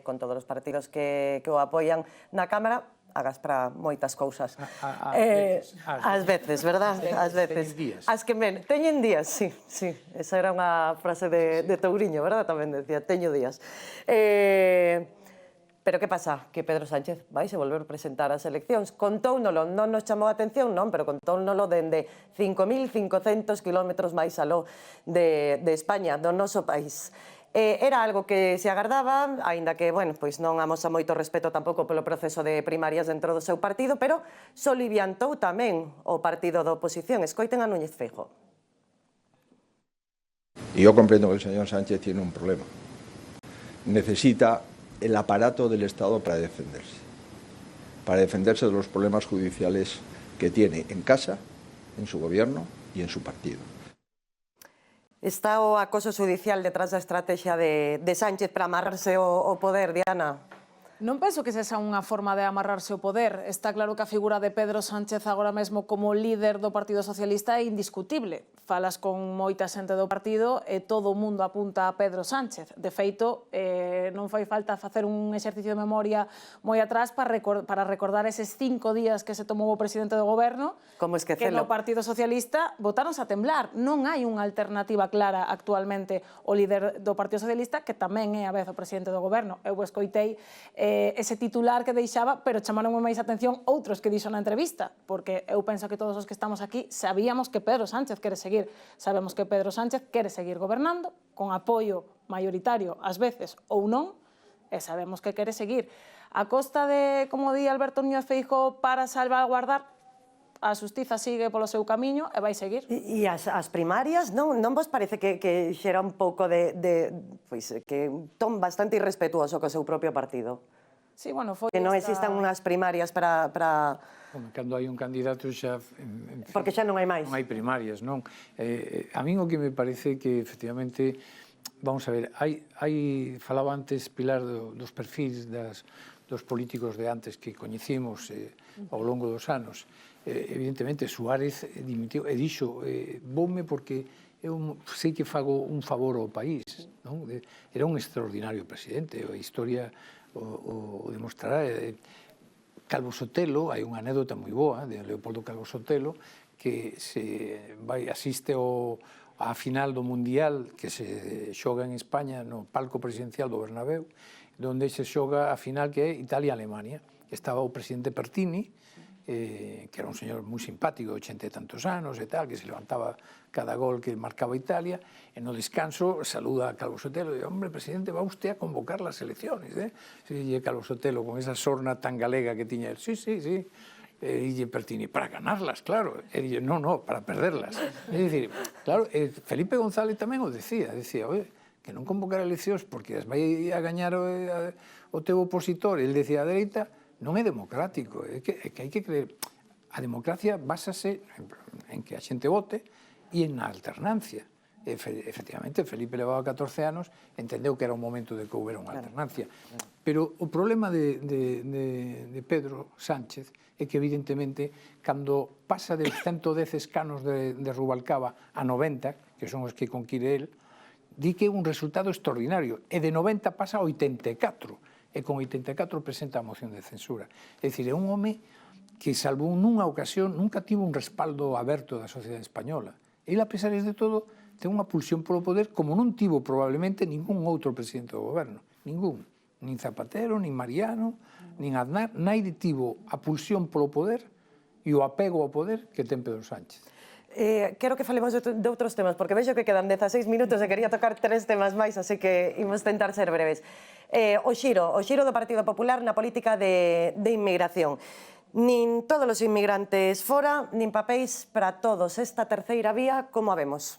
con todos os partidos que o apoian na Cámara, agas para moitas cousas. Ás veces, verdad? Ás veces. As que teñen días, sí. Esa era unha frase de Touriño, verdad? Tamén decía, teño días. Pero que pasa? Que Pedro Sánchez vai se volver a presentar as eleccións. Contóunolo, non nos chamou a atención, non, pero contóunolo dende 5.500 kilómetros máis aló de España, do noso país. Era algo que se agardaba, aínda que, bueno, pois non amosa moito respeto tampouco polo proceso de primarias dentro do seu partido, pero soliviantou tamén o partido da oposición. Escoiten a Núñez Feijóo. Y yo comprendo que el señor Sánchez tiene un problema. Necesita el aparato del Estado para defenderse de los problemas judiciales que tiene en casa, en su gobierno y en su partido. Está o acoso judicial detrás da estrategia de Sánchez para amarrarse o poder, Diana? Non penso que sexa unha forma de amarrarse o poder. Está claro que a figura de Pedro Sánchez agora mesmo como líder do Partido Socialista é indiscutible. Falas con moita xente do partido e todo o mundo apunta a Pedro Sánchez. De feito, non fai falta facer un exercicio de memoria moi atrás para recordar eses 5 días que se tomou o presidente do goberno, Como que no Partido Socialista votáronse a temblar. Non hai unha alternativa clara actualmente o líder do Partido Socialista, que tamén é a vez o presidente do goberno. Eu escoitei ese titular que deixaba, pero chamaronme máis atención outros que dixo na entrevista, porque eu penso que todos os que estamos aquí sabíamos que Pedro Sánchez quere seguir. Sabemos que Pedro Sánchez quere seguir gobernando, con apoio maioritario ás veces ou non, e sabemos que quere seguir. A costa de, como di Alberto Núñez Feijóo, para salvaguardar, a xustiza sigue polo seu camiño e vai seguir. E as primarias, non vos parece que xera un pouco pois, que un ton bastante irrespetuoso co seu propio partido? Sí, bueno, foi Que non existan unhas primarias para... Cando hai un candidato xa... Porque xa non hai máis. Non hai primarias, non? A min o que me parece que, efectivamente, vamos a ver, falaba antes, Pilar, dos perfis dos políticos de antes que coñecimos ao longo dos anos. Evidentemente, Suárez dimitiu e dixo, voume porque eu sei que fago un favor ao país, non? Era un extraordinario presidente, a historia o demostrará. Calvo Sotelo, hai unha anécdota moi boa de Leopoldo Calvo Sotelo, que asiste á final do Mundial que se xoga en España no palco presidencial do Bernabéu, onde se xoga a final que é Italia-Alemania. Estaba o presidente Pertini, que era un señor moi simpático, 80 e tantos anos e tal, que se levantaba cada gol que marcaba Italia, e no descanso saluda a Calvo Sotelo e dice, hombre, presidente, va usted a convocar las elecciones, E Calvo Sotelo, con esa sorna tan galega que tiña, sí, e Pertini, para ganarlas, claro, e dice, no, para perderlas. É dicir, claro, Felipe González tamén o decía, oye, que non convocar eleccións porque as vai a gañar o teu opositor, e el decía a dereita, non é democrático, é que hai que creer. A democracia básase en que a xente vote e en a alternancia. Efectivamente, Felipe levaba 14 anos, entendeu que era un momento de que houbera unha alternancia. Pero o problema de Pedro Sánchez é que, evidentemente, cando pasa de 110 escanos de Rubalcaba a 90, que son os que conquire el, di que é un resultado extraordinario, e de 90 pasa a 84, e con 84 presenta a moción de censura. É dicir, é un home que, salvo nunha ocasión, nunca tivo un respaldo aberto da sociedade española. Ele, a pesar de todo, ten unha pulsión polo poder como non tivo probablemente ningún outro presidente do goberno. Ningún. Nin Zapatero, nin Mariano, nin Aznar. Naide tivo a pulsión polo poder e o apego ao poder que ten Pedro Sánchez. Quero que falemos de outros temas, porque vexo que quedan 16 minutos e quería tocar 3 temas máis, así que imos tentar ser breves. O xiro do Partido Popular na política de inmigración. Nin todos os inmigrantes fora, nin papéis para todos. Esta terceira vía, como a vemos?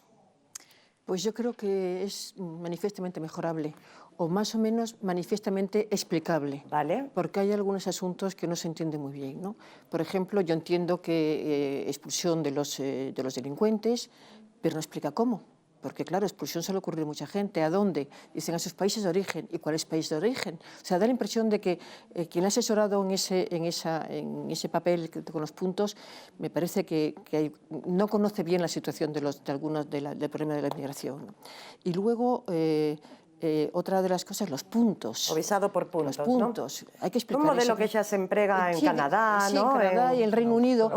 Pues yo creo que es manifiestamente mejorable, o más o menos manifiestamente explicable, Vale. porque hay algunos asuntos que no se entienden muy bien, ¿no? Por ejemplo, yo entiendo que expulsión de los delincuentes, pero no explica cómo. Porque, claro, expulsión suele ocurrir mucha gente. ¿A dónde? Dicen a sus países de origen. ¿Y cuál es país de origen? O sea, da la impresión de que quien ha asesorado en ese papel con los puntos, me parece que no conoce bien la situación del problema de la inmigración, ¿no? Y luego... otra de las cosas, los puntos. O visado por puntos, los puntos. ¿no? Hay que explicar un modelo eso. que ya se emprega en Canadá, sí, ¿no? en Canadá y en el Reino Unido,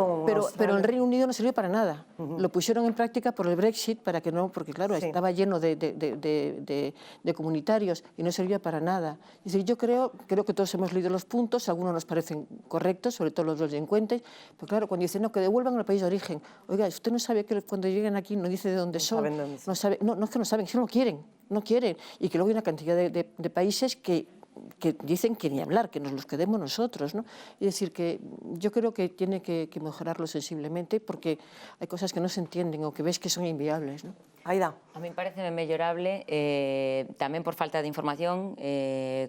pero el Reino Unido no sirvió para nada. Lo pusieron en práctica por el Brexit, para que no, porque claro, estaba lleno de comunitarios y no servía para nada. Es decir, yo creo que todos hemos leído los puntos, algunos nos parecen correctos, sobre todo los delincuentes, pero claro, cuando dicen, no, que devuelvan al país de origen. Oiga, usted no sabe que cuando lleguen aquí no dice de dónde son, no es que no saben, si no lo quieren. no quieren. Y que luego hay una cantidad de países que dicen que ni hablar, que nos los quedemos nosotros, ¿no? Es decir, que yo creo que tiene que mejorarlo sensiblemente porque hay cosas que no se entienden o que ves que son inviables, ¿no? Aida. A mí parece mellorable tamén por falta de información,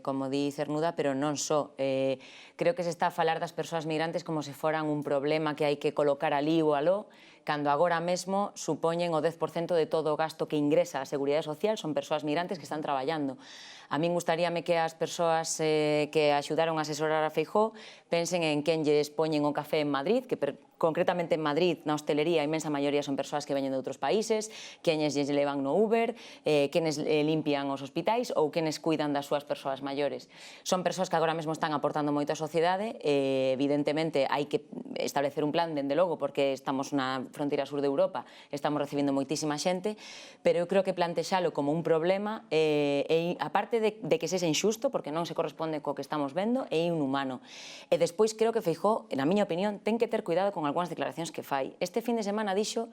como di Cernuda, pero non só. Creo que se está a falar das persoas migrantes como se foran un problema que hai que colocar alí ou aló, cando agora mesmo supoñen o 10% de todo o gasto que ingresa a Seguridade Social son persoas migrantes que están traballando. A min gustaríame que as persoas que axudaron a asesorar a Feijóo pensen en quen lles poñen o café en Madrid, que concretamente en Madrid, na hostelería, a inmensa maioría son persoas que veñen de outros países, quenes lles levan no Uber, quenes limpian os hospitais ou quenes cuidan das súas persoas maiores. Son persoas que agora mesmo están aportando moito á sociedade, evidentemente hai que establecer un plan, dende logo, porque estamos na fronteira sur de Europa, estamos recibindo moitísima xente, pero eu creo que plantexalo como un problema, aparte de que sexa injusto, porque non se corresponde co que estamos vendo, é inhumano. E despois creo que Feijóo, na miña opinión, ten que ter cuidado con algunhas declaracións que fai. Este fin de semana dixo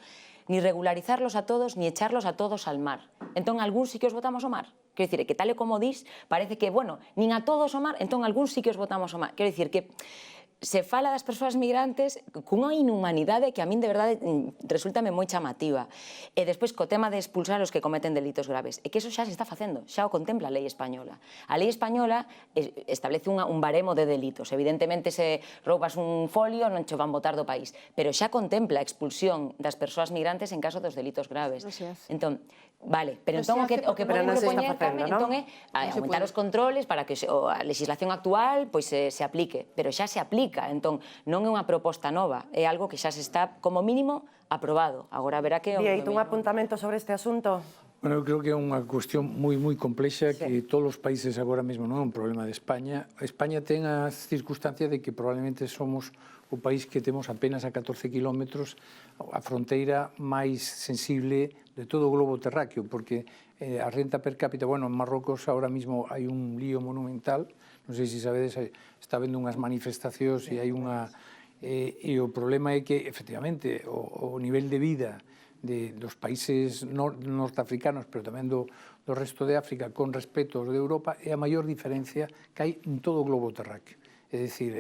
ni regularizarlos a todos, ni echarlos a todos al mar. Entón, algúns sí que os botamos ao mar. Quero dicir, que tal e como dis, parece que, bueno, nin a todos ao mar, entón algúns sí que os botamos ao mar. Quero dicir que se fala das persoas migrantes cunha inhumanidade que a min de verdade resultame moi chamativa. E despois co tema de expulsar os que cometen delitos graves. É que eso xa se está facendo, xa o contempla a lei española. A lei española establece un baremo de delitos. Evidentemente, se roubas un folio non che van botar do país, pero xa contempla a expulsión das persoas migrantes en caso dos delitos graves. Entón, vale, pero entón o que podemos propoñer, Carmen, entón é aumentar os controles para que a legislación actual se aplique, pero xa se aplica. Entón, non é unha proposta nova, é algo que xa se está, como mínimo, aprobado. Agora verá que... Dieito, un apuntamento sobre este asunto? Bueno, eu creo que é unha cuestión moi complexa que todos os países agora mesmo non é un problema de España. España ten a circunstancia de que probablemente somos o país que temos apenas a 14 kilómetros a fronteira máis sensible de todo o globo terráqueo, porque a renta per cápita, bueno, en Marrocos ahora mismo hai un lío monumental, non sei se sabedes, está vendo unhas manifestacións e hai unha... E o problema é que, efectivamente, o nivel de vida dos países norteafricanos, pero tamén do resto de África, con respecto aos de Europa, é a maior diferencia que hai en todo o globo terráqueo. É dicir,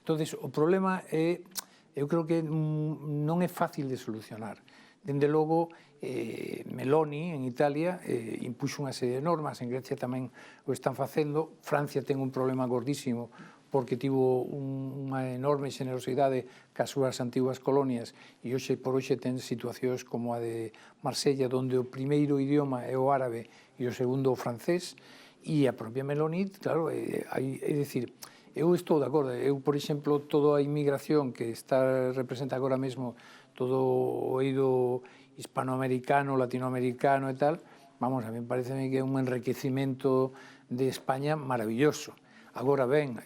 entonces, o problema é, eu creo que non é fácil de solucionar. Dende logo, Meloni, en Italia, impuxo unha serie de normas, en Grecia tamén o están facendo, Francia ten un problema gordísimo porque tivo unha enorme xenerosidade cas súas antiguas colonias e hoxe por hoxe ten situacións como a de Marsella, onde o primeiro idioma é o árabe e o segundo o francés, e a propia Meloni, claro, é dicir, eu estou de acordo, eu, por exemplo, toda a inmigración que está representa agora mesmo todo o eido hispanoamericano, latinoamericano e tal, vamos, a mí parece que é un enriquecimento de España maravilloso. Agora ben,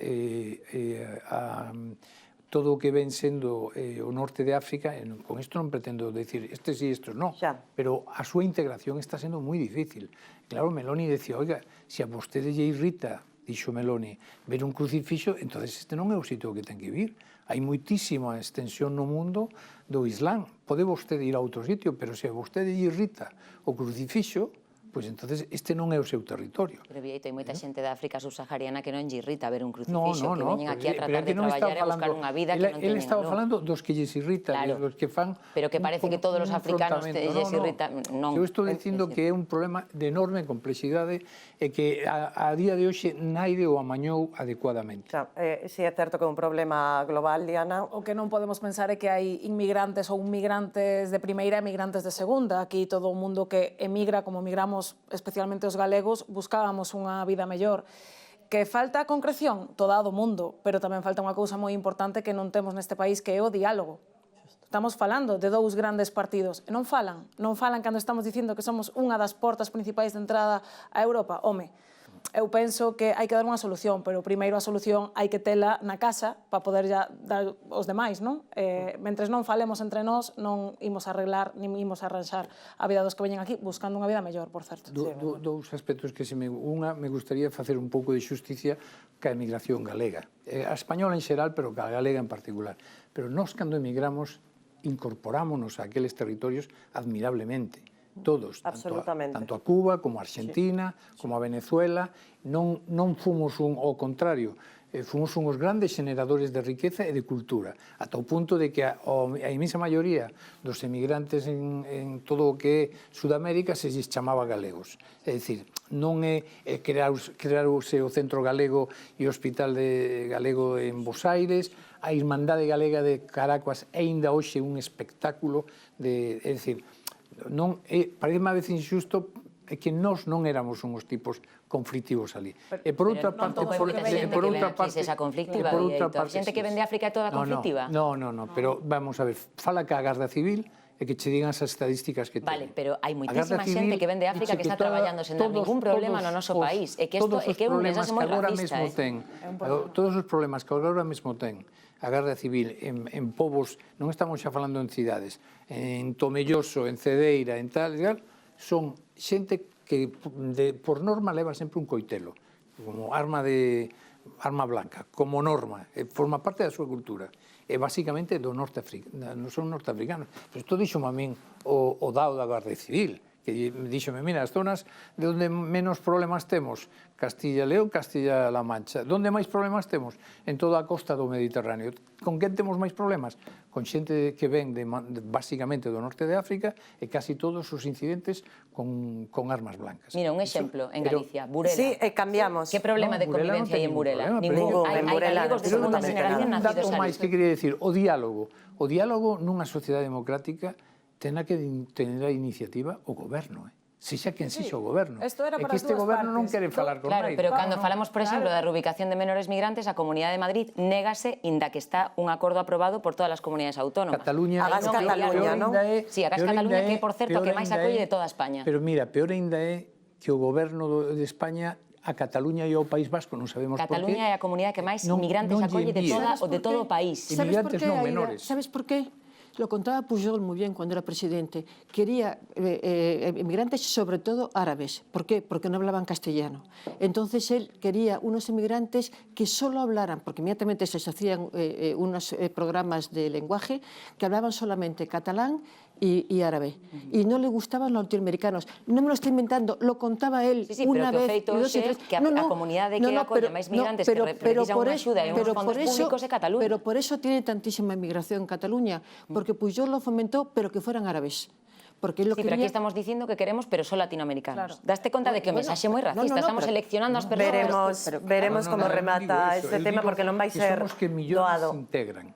todo o que ven sendo o norte de África, con isto non pretendo decir estes e estes non, pero a súa integración está sendo moi difícil. Claro, Meloni decía, oiga, se a vostede lle irrita, dixo Meloni, ver un crucifixo, entonces este non é o sitio que ten que vir. Hai moitísima extensión no mundo do Islán. Pode vostede ir a outro sitio, pero se a vostede lle irrita o crucifixo, pois entonces este non é o seu territorio. Pero Vieito, hai moita xente da África subsahariana que non lle irrita ver un crucifixo, que veñen aquí a tratar de traballar e buscar unha vida que non teñen. Ele estaba falando dos que lles irrita, dos que fan... Pero que parece que todos os africanos lles irrita... Eu estou dicindo que é un problema de enorme complexidade e que a día de hoxe naide o amañou adecuadamente. Si é certo que é un problema global, Diana. O que non podemos pensar é que hai inmigrantes ou migrantes de primeira e migrantes de segunda. Aquí todo o mundo que emigra, como migramos especialmente os galegos, buscábamos unha vida mellor. Que falta a concreción? Toda do mundo, pero tamén falta unha cousa moi importante que non temos neste país, que é o diálogo. Estamos falando de dous grandes partidos, e non falan cando estamos dicindo que somos unha das portas principais de entrada a Europa. Home, eu penso que hai que dar unha solución, pero primeiro a solución hai que tela na casa para poder ya dar aos demais, non? Mentres non falemos entre nós, non imos arreglar, nin imos arranxar a vida dos que veñen aquí, buscando unha vida mellor, por certo. Dous aspectos que unha me gustaría facer un pouco de xusticia ca emigración galega. A española en xeral, pero ca galega en particular. Pero nós, cando emigramos, incorporámonos a aqueles territorios admirablemente. todos, Absolutamente. tanto a Cuba como a Argentina, como a Venezuela, non fomos ao contrario, fomos unhos grandes generadores de riqueza e de cultura, ata o punto de que a imensa maioría dos emigrantes en todo o que é Sudamérica se lles chamaba galegos. É dicir, non é crearse o Centro Galego e o Hospital Galego en Bos Aires, a Irmandade Galega de Caracas é ainda hoxe un espectáculo de, é dicir, non parece má vez injusto é que nós non éramos unhos tipos conflictivos ali. E por outra parte, esa conflictiva, xente que ven de África é toda conflictiva. No, pero vamos a ver, fala que a Garda Civil e que che digan esas estadísticas que Vale, pero hai moitísima xente que ven de África que está traballando sen dar ningún problema no noso país. É que é un mensaxe moi racista. Todos os problemas que agora mesmo ten a Garda Civil en povos, non estamos xa falando en cidades, en Tomelloso, en Cedeira, en tal, son xente que por norma leva sempre un coitelo, como arma blanca, como norma, forma parte da súa cultura. E basicamente non son norteafricanos. Isto díxome a min o dao da Garda Civil, que díxome, mira, as zonas de onde menos problemas temos, Castilla e León, Castilla-La Mancha. Donde máis problemas temos? En toda a costa do Mediterráneo. Con quen temos máis problemas? Con xente que ven basicamente do norte de África e casi todos os incidentes con armas blancas. Mira, un exemplo, en Galicia, Burela. Sí, cambiamos. Que problema de convivencia hai en Burela? Ningún, en Burela. Hai galegos de segunda generación nacidos ali. Máis que quería decir, o diálogo. O diálogo nunha sociedade democrática ten que tener a iniciativa o goberno, sexa quen sexa o goberno. É que este goberno non quere falar con Claro, naide. pero cando falamos, por exemplo, da reubicación de menores migrantes, a Comunidade de Madrid négase, inda que está un acordo aprobado por todas as comunidades autónomas. Cataluña, Agás Cataluña, non? Sí, agás Cataluña, que é, por certo, que máis acolle de toda España. Pero mira, peor ainda é que o goberno de España a Cataluña e ao País Vasco, non sabemos por qué. Cataluña é a comunidade que máis inmigrantes acolle de todo o país. Inmigrantes non menores. ¿Sabes por qué? Lo contaba Pujol muy bien cuando era presidente. Quería inmigrantes, sobre todo árabes. ¿Por qué? Porque no hablaban castellano. Entonces él quería unos inmigrantes que solo hablaran, porque inmediatamente se hacían unos programas de lenguaje que hablaban solamente catalán y árabe. Y no le gustaban los latinoamericanos. No me lo estoy inventando, lo contaba él una vez. Pero que o feito é que a comunidade que acolle máis migrantes que precisan unha axuda e uns fondos públicos é Cataluña. Pero por eso tiene tantísima inmigración en Cataluña, porque Pujol lo fomentó, pero que fueran árabes. Porque él lo pero aquí estamos dicindo que queremos, pero só latinoamericanos. Daste conta de que o mensaxe é moi racista, estamos seleccionando as persoas. Veremos como remata este tema, porque non vai ser doado.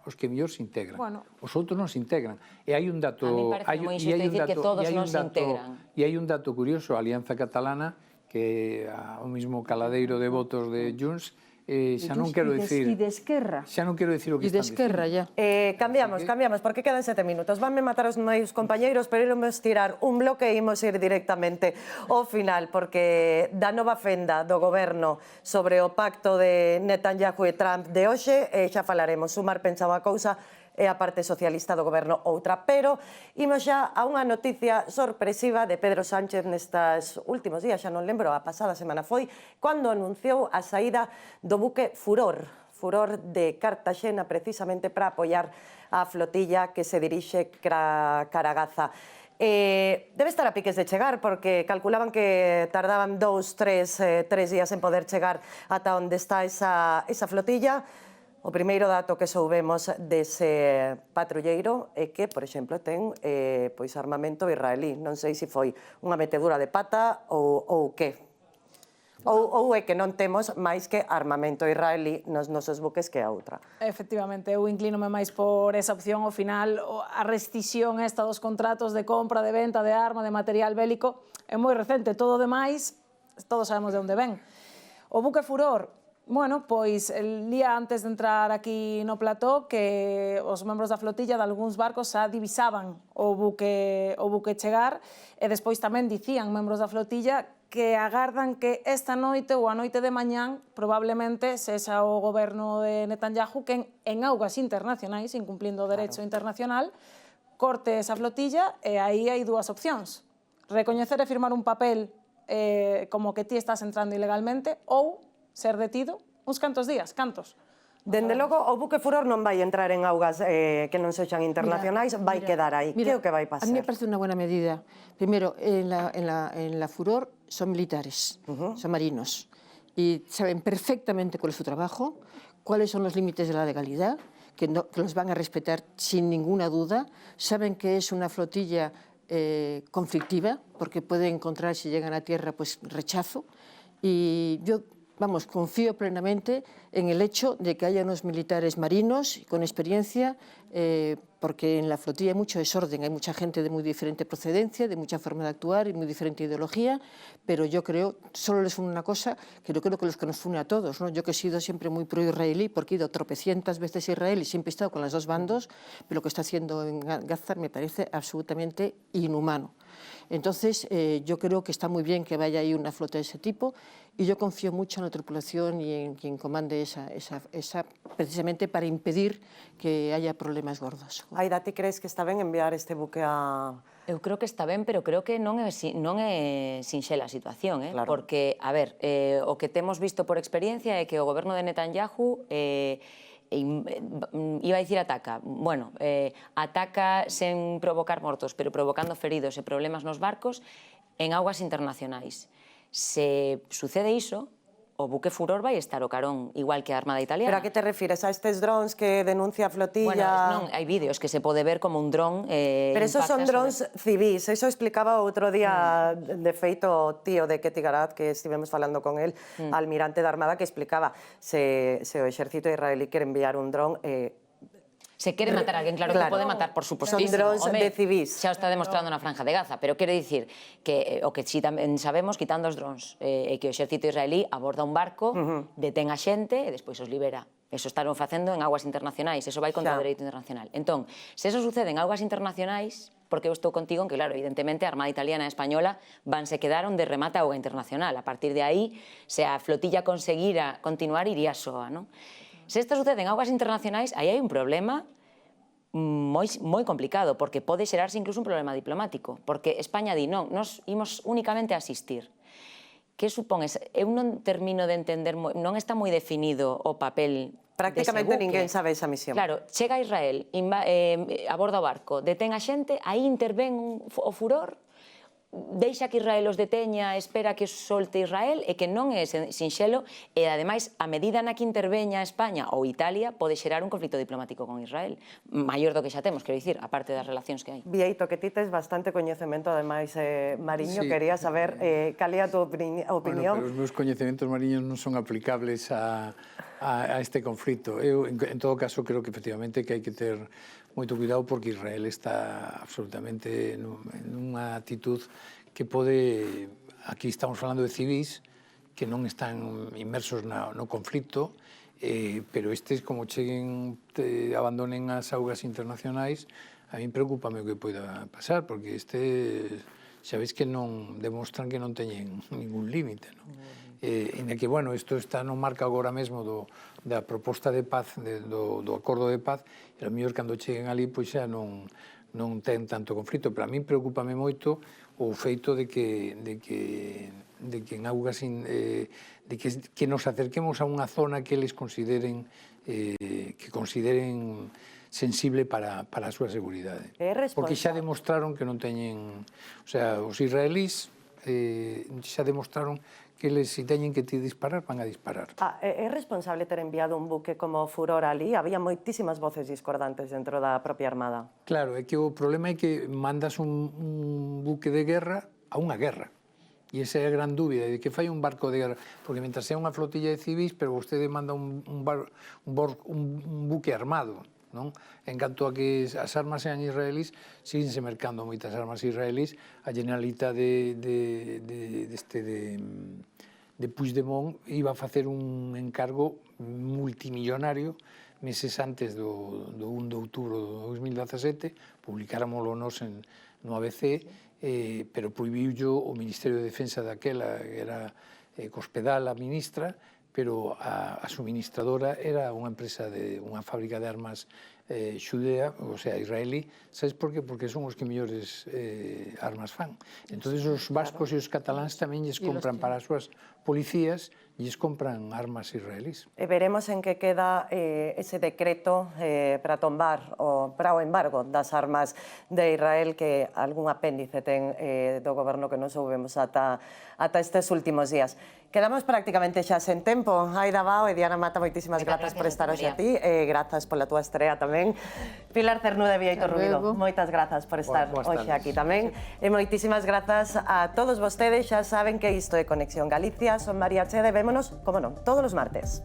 Os que mellor se integran, os outros non se integran. E hai un dato... A mí parece moi injusto dicir que todos non se integran. E hai un dato curioso, a Alianza Catalana, que o mismo caladeiro de votos de Junts, xa non quero dicir... E de Esquerra. Xa non quero dicir o que están dicindo. E de Esquerra, ya. Cambiamos, porque quedan 7 minutos. Vanme matar os meus compañeiros, pero ímos tirar un bloque e ímos ir directamente ao final, porque da nova fenda do goberno sobre o pacto de Netanyahu e Trump de hoxe, xa falaremos. Sumar pensaba a cousa e a parte socialista do goberno outra. Pero imos xa a unha noticia sorpresiva de Pedro Sánchez nestes últimos días, xa non lembro, a pasada semana foi, cando anunciou a saída do buque Furor de Cartaxena, precisamente para apoiar a flotilla que se dirixe cara Gaza. Debe estar a piques de chegar, porque calculaban que tardaban 2, 3 días en poder chegar ata onde está esa flotilla. O primeiro dato que soubemos dese patrulleiro é que, por exemplo, ten armamento israelí. Non sei se foi unha metedura de pata ou que. Ou é que non temos máis que armamento israelí nos nosos buques que a outra. Efectivamente, eu inclínome máis por esa opción. Ao final, a rescisión esta dos contratos de compra, de venta de arma, de material bélico, é moi recente. Todo o demais, todos sabemos de onde ven. O buque Furor, bueno, pois el día antes de entrar aquí no plató que os membros da flotilla de algúns barcos xa divisaban o buque chegar, e despois tamén dicían membros da flotilla que agardan que esta noite ou a noite de mañán probablemente sexa o goberno de Netanyahu que en augas internacionais, incumplindo o derecho internacional, corte esa flotilla, e aí hai dúas opcións. Recoñecer e firmar un papel como que ti estás entrando ilegalmente, ou ser detido uns cantos días, Dende logo, o buque Furor non vai entrar en augas que non sexan internacionais, vai quedar aí. Que é o que vai pasar? A mí me parece unha buena medida. Primero, en la Furor son militares, son marinos, y saben perfectamente cuál es su trabajo, cuáles son los límites de la legalidad, que los van a respetar sin ninguna duda, saben que es una flotilla conflictiva, porque pueden encontrar, si llegan a tierra, pues rechazo, y yo confío plenamente en el hecho de que haya unos militares marinos con experiencia, porque en la flotilla hay mucho desorden, hay mucha gente de muy diferente procedencia, de mucha forma de actuar y muy diferente ideología, pero yo creo, solo les une una cosa, que yo creo que nos une a todos, ¿no? Yo que he sido siempre muy pro-israelí, porque he ido tropecientas veces a Israel y siempre he estado con los dos bandos, pero lo que está haciendo en Gaza me parece absolutamente inhumano. Entonces, yo creo que está muy bien que vaya ahí una flota de ese tipo, y yo confío mucho en la tripulación y en quien comande esa precisamente para impedir que haya problemas gordos. Aida, ti crees que está ben enviar este buque a... Eu creo que está ben, pero creo que non é sinxela a situación, Claro. Porque, a ver, o que temos visto por experiencia é que o goberno de Netanyahu iba a dicir ataca, bueno, ataca sen provocar mortos, pero provocando feridos e problemas nos barcos en augas internacionais. Se sucede iso, o buque Furor vai estar o carón, igual que a Armada Italiana. Pero a que te refires? A estes drones que denuncia a flotilla? Bueno, non, hai vídeos que se pode ver como un dron Pero esos son drones civís, eso explicaba outro día, de feito, o tío de Ketty Garat, que estivemos falando con él, almirante da Armada, que explicaba se o exército israelí quere enviar un dron... Se quere matar a alguén, claro que pode matar, por supostísimo. Son drones de civís. Xa o está demostrando na Franja de Gaza, pero quere dicir que o que si tamén sabemos, quitando os drones, é que o exército israelí aborda un barco, detén a xente e despois os libera. Eso estaron facendo en aguas internacionais, eso vai contra o dereito internacional. Entón, se eso sucede en aguas internacionais, porque eu estou contigo en que, claro, evidentemente, a Armada Italiana e Española vanse quedar onde remata a auga internacional. A partir de aí, se a flotilla conseguira continuar, iría soa, non? Se isto sucede en aguas internacionais, aí hai un problema moi complicado, porque pode xerarse incluso un problema diplomático, porque España di non, nos imos únicamente a asistir. Que supón? Eu non termino de entender, non está moi definido o papel Prácticamente ninguén sabe esa misión. Claro, chega a Israel, aborda o barco, detén a xente, aí intervén o Furor, deixa que Israel os deteña, espera que os solte Israel, e que non é sinxelo, e ademais a medida na que interveña España ou Italia pode xerar un conflito diplomático con Israel, maior do que xa temos, quero dicir, aparte das relacións que hai. Vieito, que ti tes bastante coñecemento, ademais, Mariño, quería saber cal é a tua opinión. Bueno, pero os meus coñecementos mariños non son aplicables a este conflito. Eu, en todo caso, creo que efectivamente que hai que ter moito cuidado, porque Israel está absolutamente nunha actitud que pode... Aquí estamos falando de civís que non están inmersos no conflito, pero estes, como cheguen, abandonen as augas internacionais, a mí preocúpame o que poida pasar, porque xa veis que non demostran que non teñen ningún límite, non? En que, bueno, isto está no marca agora mesmo da proposta de paz, do acordo de paz, e a mellor cando cheguen ali, pois xa non ten tanto conflito, pero a mí preocúpame moito o feito de que en augas de que nos acerquemos a unha zona que eles consideren sensible para a súa seguridade. Porque xa demostraron que non teñen... O sea, os israelís xa demostraron que eles, se teñen que disparar, van a disparar. É responsable ter enviado un buque como Furor ali? Había moitísimas voces discordantes dentro da propia Armada. Claro, é que o problema é que mandas un buque de guerra a unha guerra. E esa é a gran dúbida, de que fai un barco de guerra. Porque mentre sea unha flotilla de civís, pero vostede manda un buque armado, non? En canto a que as armas sean israelís, síguense mercando moitas armas israelís. A Generalitat de Puigdemont iba a facer un encargo multimillonario meses antes do 1 de outubro do 2017, publicáramoslo nos no ABC, pero prohibiu o Ministerio de Defensa daquela, que era Cospedal a ministra, pero a suministradora era unha empresa unha fábrica de armas xudea, o sea, israelí, sabes por qué? Porque son os que mellores armas fan. Entonces os vascos e os cataláns tamén lles compran para as súas policías, lles compran armas israelís. Veremos en que queda ese decreto para tombar para o embargo das armas de Israel, que algún apéndice ten do goberno que non soubemos ata estes últimos días. Quedamos prácticamente xa sen tempo. Aida Bao e Diana Mata, moitísimas grazas por estar hoxe a ti. Grazas pola túa estrea tamén. Pilar Cernuda e Vieitor Rubido, moitas grazas por estar hoxe aquí tamén. E moitísimas grazas a todos vostedes. Xa saben que isto é Conexión Galicia. Son María Chede, vémonos, como non, todos os martes.